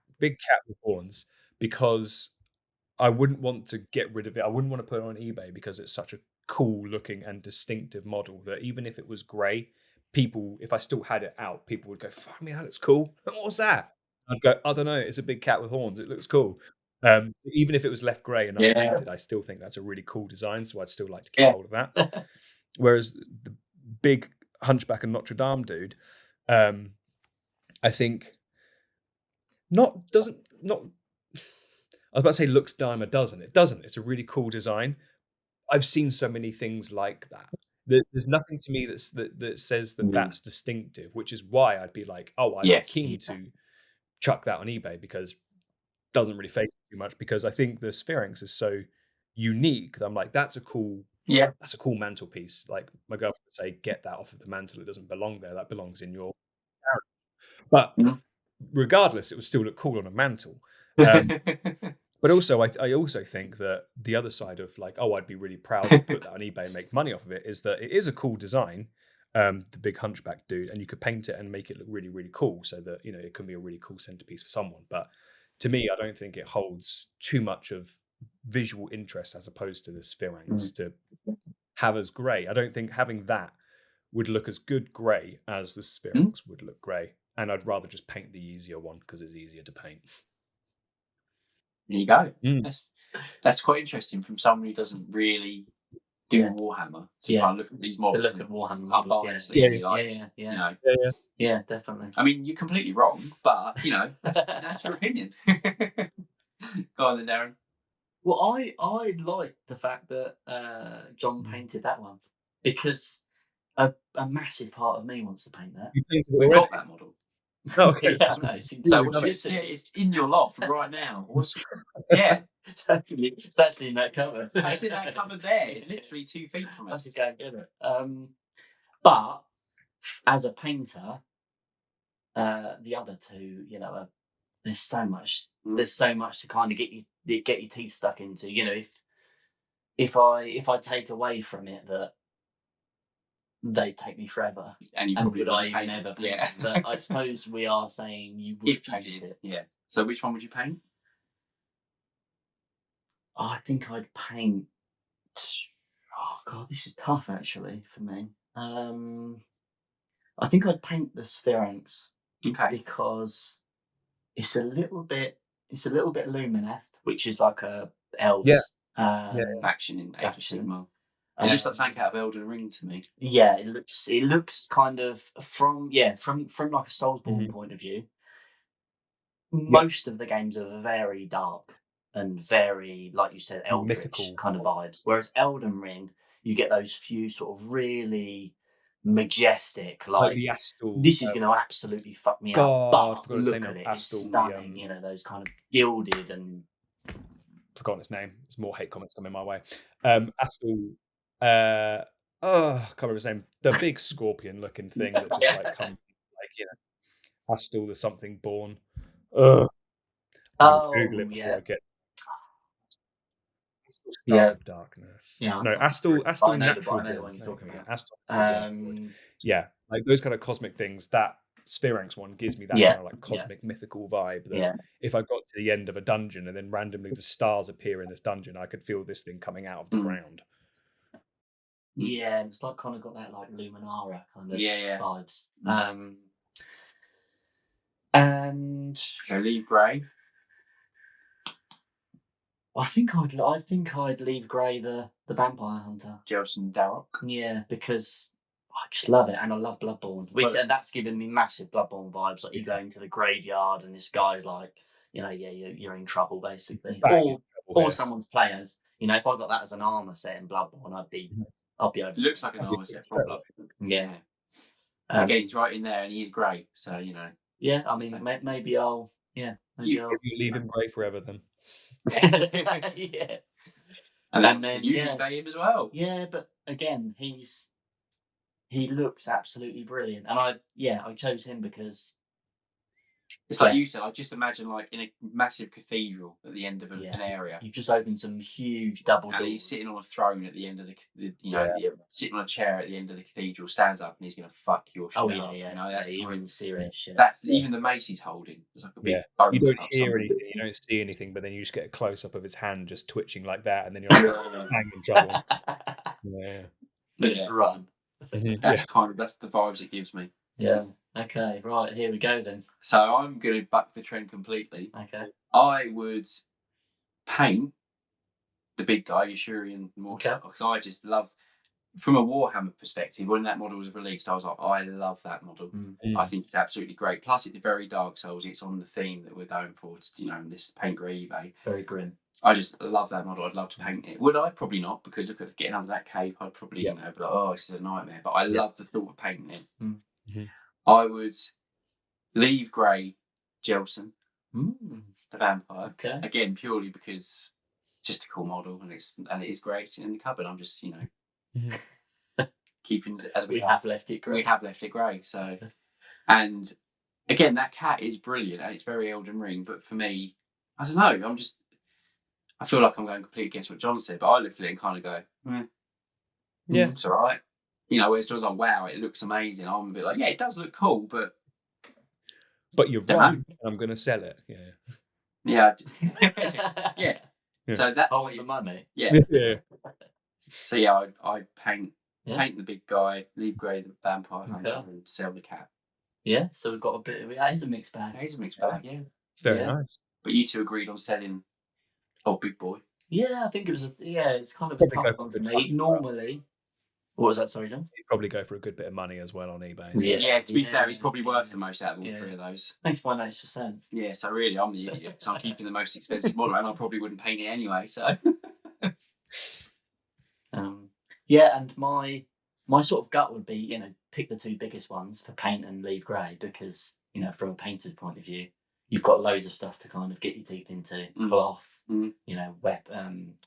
with horns, because I wouldn't want to get rid of it. I wouldn't want to put it on eBay because it's such a cool looking and distinctive model that even if it was grey, if I still had it out, people would go, fuck me, that looks cool. What's that? I'd go, I don't know, it's a big cat with horns. It looks cool. Even if it was left grey and unpainted, I still think that's a really cool design. So I'd still like to keep hold of that. Whereas the big Hunchback and Notre Dame dude, I think I was about to say looks dime a dozen. It doesn't. It's a really cool design. I've seen so many things like that. There's nothing to me that says that that's distinctive, which is why I'd be like, I'm keen to chuck that on eBay because it doesn't really fake too much. Because I think the Spheranx is so unique that I'm like, that's a cool mantelpiece. Like my girlfriend would say, get that off of the mantle. It doesn't belong there. That belongs in your garage. But regardless, it would still look cool on a mantle. But also, I also think that the other side of like, oh, I'd be really proud to put that on eBay and make money off of it, is that it is a cool design, the big hunchback dude, and you could paint it and make it look really, really cool, so that it can be a really cool centerpiece for someone. But to me, I don't think it holds too much of visual interest as opposed to the Sphinx to have as grey. I don't think having that would look as good grey as the Sphinx would look grey, and I'd rather just paint the easier one because it's easier to paint. There you go. That's quite interesting from someone who doesn't really do Warhammer to kind of look at these models. To look at Warhammer models, yeah, definitely. I mean, you're completely wrong, but that's your opinion. Go on then, Darren. Well, I like the fact that John painted that one, because a massive part of me wants to paint that. You painted it We've already? got that model. Oh, okay. It's in your loft right now. It's actually in that cupboard. It's in that cupboard there. It's literally 2 feet from us. I go and get it. But as a painter, the other two, there's so much to kind of get your teeth stuck into. If I take away from it that they take me forever, and you probably would I even ever paint it? But I suppose we are saying you would paint it. Yeah. So which one would you paint? I think I'd paint. Oh God, this is tough actually for me. I think I'd paint the Sphinx. Okay. Because it's a little bit Lumineth, which is like a elves faction in Age of Sigmar. It looks like something out of Elden Ring to me. Yeah, it looks kind of from like a Soulsborne point of view. Most of the games are very dark and very, like you said, eldritch mythical kind of vibes. Whereas Elden Ring, you get those few sort of really majestic, like the Astal. This is going to absolutely fuck me up. But look at it, it's stunning. Those kind of gilded and. Forgotten its name. There's more hate comments coming my way. Astal. I can't remember his name. The big scorpion-looking thing that just like comes, Astal the something born. Google it before I get. Start of Darkness. Yeah. No, Astal Natural Born. Astal. Like those kind of cosmic things. That Sphinx one gives me that kind of like cosmic mythical vibe. That if I got to the end of a dungeon and then randomly the stars appear in this dungeon, I could feel this thing coming out of the ground. Yeah, it's like kind of got that like Luminara kind of vibes. And so leave grey. I think I'd leave grey the vampire hunter. Jelson Darroch. Yeah, because I just love it, and I love Bloodborne. And that's given me massive Bloodborne vibes. Like you go into the graveyard, and this guy's like, you're in trouble basically. Or someone's players. If I got that as an armor set in Bloodborne, I'd be over. It looks like an armor set from Bloodborne. Yeah. Again, he's right in there, and he's grey. So Yeah, I mean, maybe I'll. Yeah. You leave him grey forever then. Yeah. And then you convey him as well. Yeah, but again, he looks absolutely brilliant, and I chose him because it's like you said. I just imagine like in a massive cathedral at the end of an area. You've just opened some huge double doors. And he's sitting on a throne at the end of sitting on a chair at the end of the cathedral. Stands up and he's going to fuck your shit up. That's you're in serious shit. That's even the mace he's holding. It's like a big bone. You don't hear anything, you don't see anything, but then you just get a close up of his hand just twitching like that, and then you're like, hang in trouble. Run. That's the vibes it gives me. Yeah. Okay, right, here we go then. So I'm going to buck the trend completely. Okay. I would paint the big guy, Yashurian Mortar, because I just love, from a Warhammer perspective, when that model was released, I was like, I love that model. I think it's absolutely great. Plus, it's very Dark Souls. It's on the theme that we're going for. It's, this paint grey eBay. Very grim. I just love that model. I'd love to paint it. Would I? Probably not, because look at getting under that cape. I'd probably, be like, oh, this is a nightmare. But I love the thought of painting it. I would leave grey Jelson, the vampire. Okay. Again, purely because it's just a cool model, and it is great sitting in the cupboard. I'm just keeping it as we have left it grey. We have left it grey. So, and again, that cat is brilliant, and it's very Elden Ring. But for me, I don't know. I feel like I'm going completely against what John said, but I look at it and kind of go, Yeah. it's all right. You know, whereas John's like, wow, it looks amazing. I'm a bit like, yeah, it does look cool, but you're don't right. know. I'm going to sell it. Yeah. Yeah. Yeah. So that's Hold the money. Yeah. Yeah. So yeah, I'd paint Yeah. the big guy, leave Grey the vampire hunter, Okay. and sell the cat. Yeah, so we've got a bit of that is a mixed bag. That is a mixed bag, yeah. Very Yeah. nice. But you two agreed on selling Big Boy. Yeah, I think it was it's kind of a Probably tough go for one a for good me. price as well. Normally, what was that? Sorry, John. You'd probably go for a good bit of money as well on eBay. So. Yeah, to be fair, he's Yeah, probably yeah. worth the most out of all Yeah. three of those. Makes my extra sense. Yeah, so really, I'm the idiot. So I'm keeping the most expensive model, and I probably wouldn't paint it anyway. So Yeah, and my sort of gut would be, you know, pick the two biggest ones for paint and leave grey because, you know, from a painter's point of view, you've got loads of stuff to kind of get your teeth into, cloth, you know,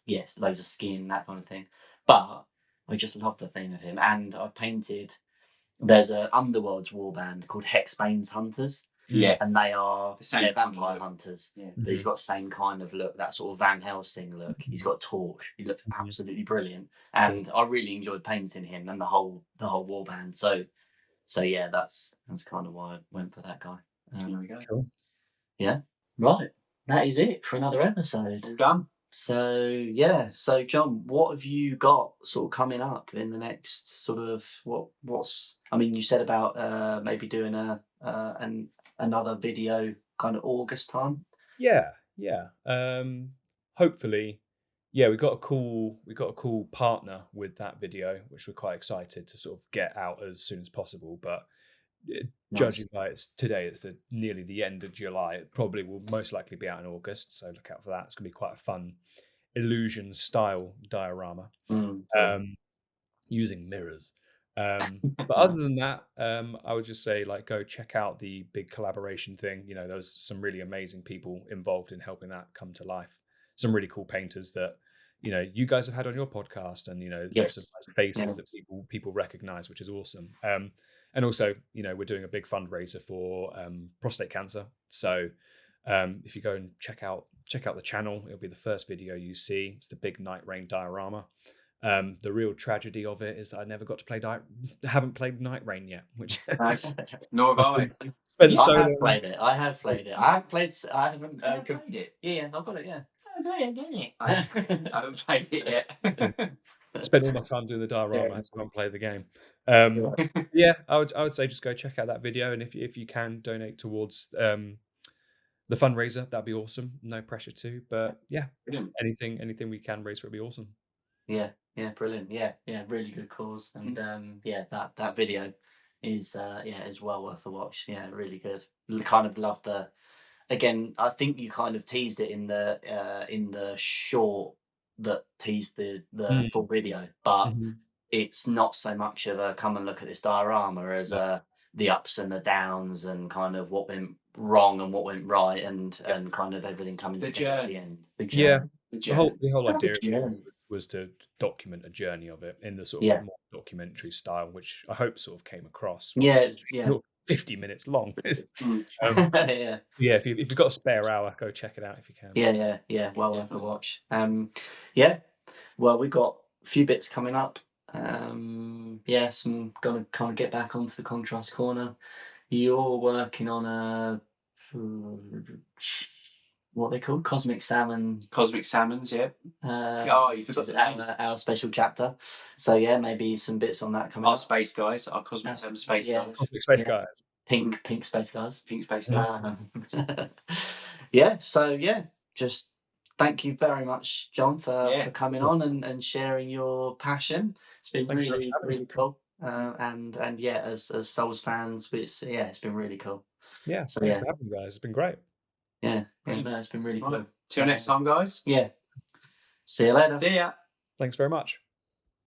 yes, loads of skin, that kind of thing. But I just love the theme of him, and I've painted. There's a Underworld's warband called Hexbane's Hunters. yeah, And they're vampire look. hunters. Yeah. But he's got the same kind of look, that sort of Van Helsing look. He's got a torch. He looks absolutely brilliant. And I really enjoyed painting him and the whole warband. So yeah, that's kind of why I went for that guy. There we go. Cool. Yeah. Right. That is it for another episode. All done. So yeah, so John, what have you got sort of coming up in the next sort of what's? I mean, you said about maybe doing another video kind of August time. Yeah. Hopefully, yeah, we got a cool partner with that video, which we're quite excited to sort of get out as soon as possible. But judging by today, it's nearly the end of July. It probably will most likely be out in August, so look out for that. It's going to be quite a fun illusion style diorama using mirrors. But other than that, I would just say go check out the big collaboration thing. You know, there's some really amazing people involved in helping that come to life. Some really cool painters that you guys have had on your podcast, and there's some faces that people recognize, which is awesome. And also, we're doing a big fundraiser for prostate cancer. So if you go and check out the channel, it'll be the first video you see. It's the big Night Rain diorama. The real tragedy of it is that I never got to haven't played Night Rain yet, which nor have I. I have played it. I haven't played it. Yeah, I've got it. Yeah. I haven't played it yet. Spent all my time doing the diorama. I still haven't played the game. Yeah, I would say just go check out that video, and if you can donate towards the fundraiser, that'd be awesome. No pressure to, but yeah, brilliant. anything we can raise for it would be awesome. Yeah, brilliant. Yeah, really good cause, and that video is is well worth a watch. Yeah, really good. Kind of love again, I think you kind of teased it in the short that teased the full video, but it's not so much of a come and look at this diorama as the ups and the downs and kind of what went wrong and what went right and kind of everything coming together at the end. The whole idea was to document a journey of it in the sort of more documentary style, which I hope sort of came across. 50 minutes long. If you've got a spare hour, go check it out if you can. Yeah, well worth a watch. Well, we've got a few bits coming up. Some gonna kind of get back onto the contrast corner. You're working on what they called Cosmic Salmons, yeah. You forgot the name. Our special chapter. So yeah, maybe some bits on that coming our up. Space guys, our Cosmic Salmon Space guys. Cosmic Space guys. Pink Space guys. Pink Space guys. Just thank you very much, John, for coming on and sharing your passion. It's been really cool. And as Souls fans, it's been really cool. Yeah, thanks for having me, guys. It's been great. Yeah, it's been really cool. Till next time, guys. Yeah. See you later. See ya. Thanks very much.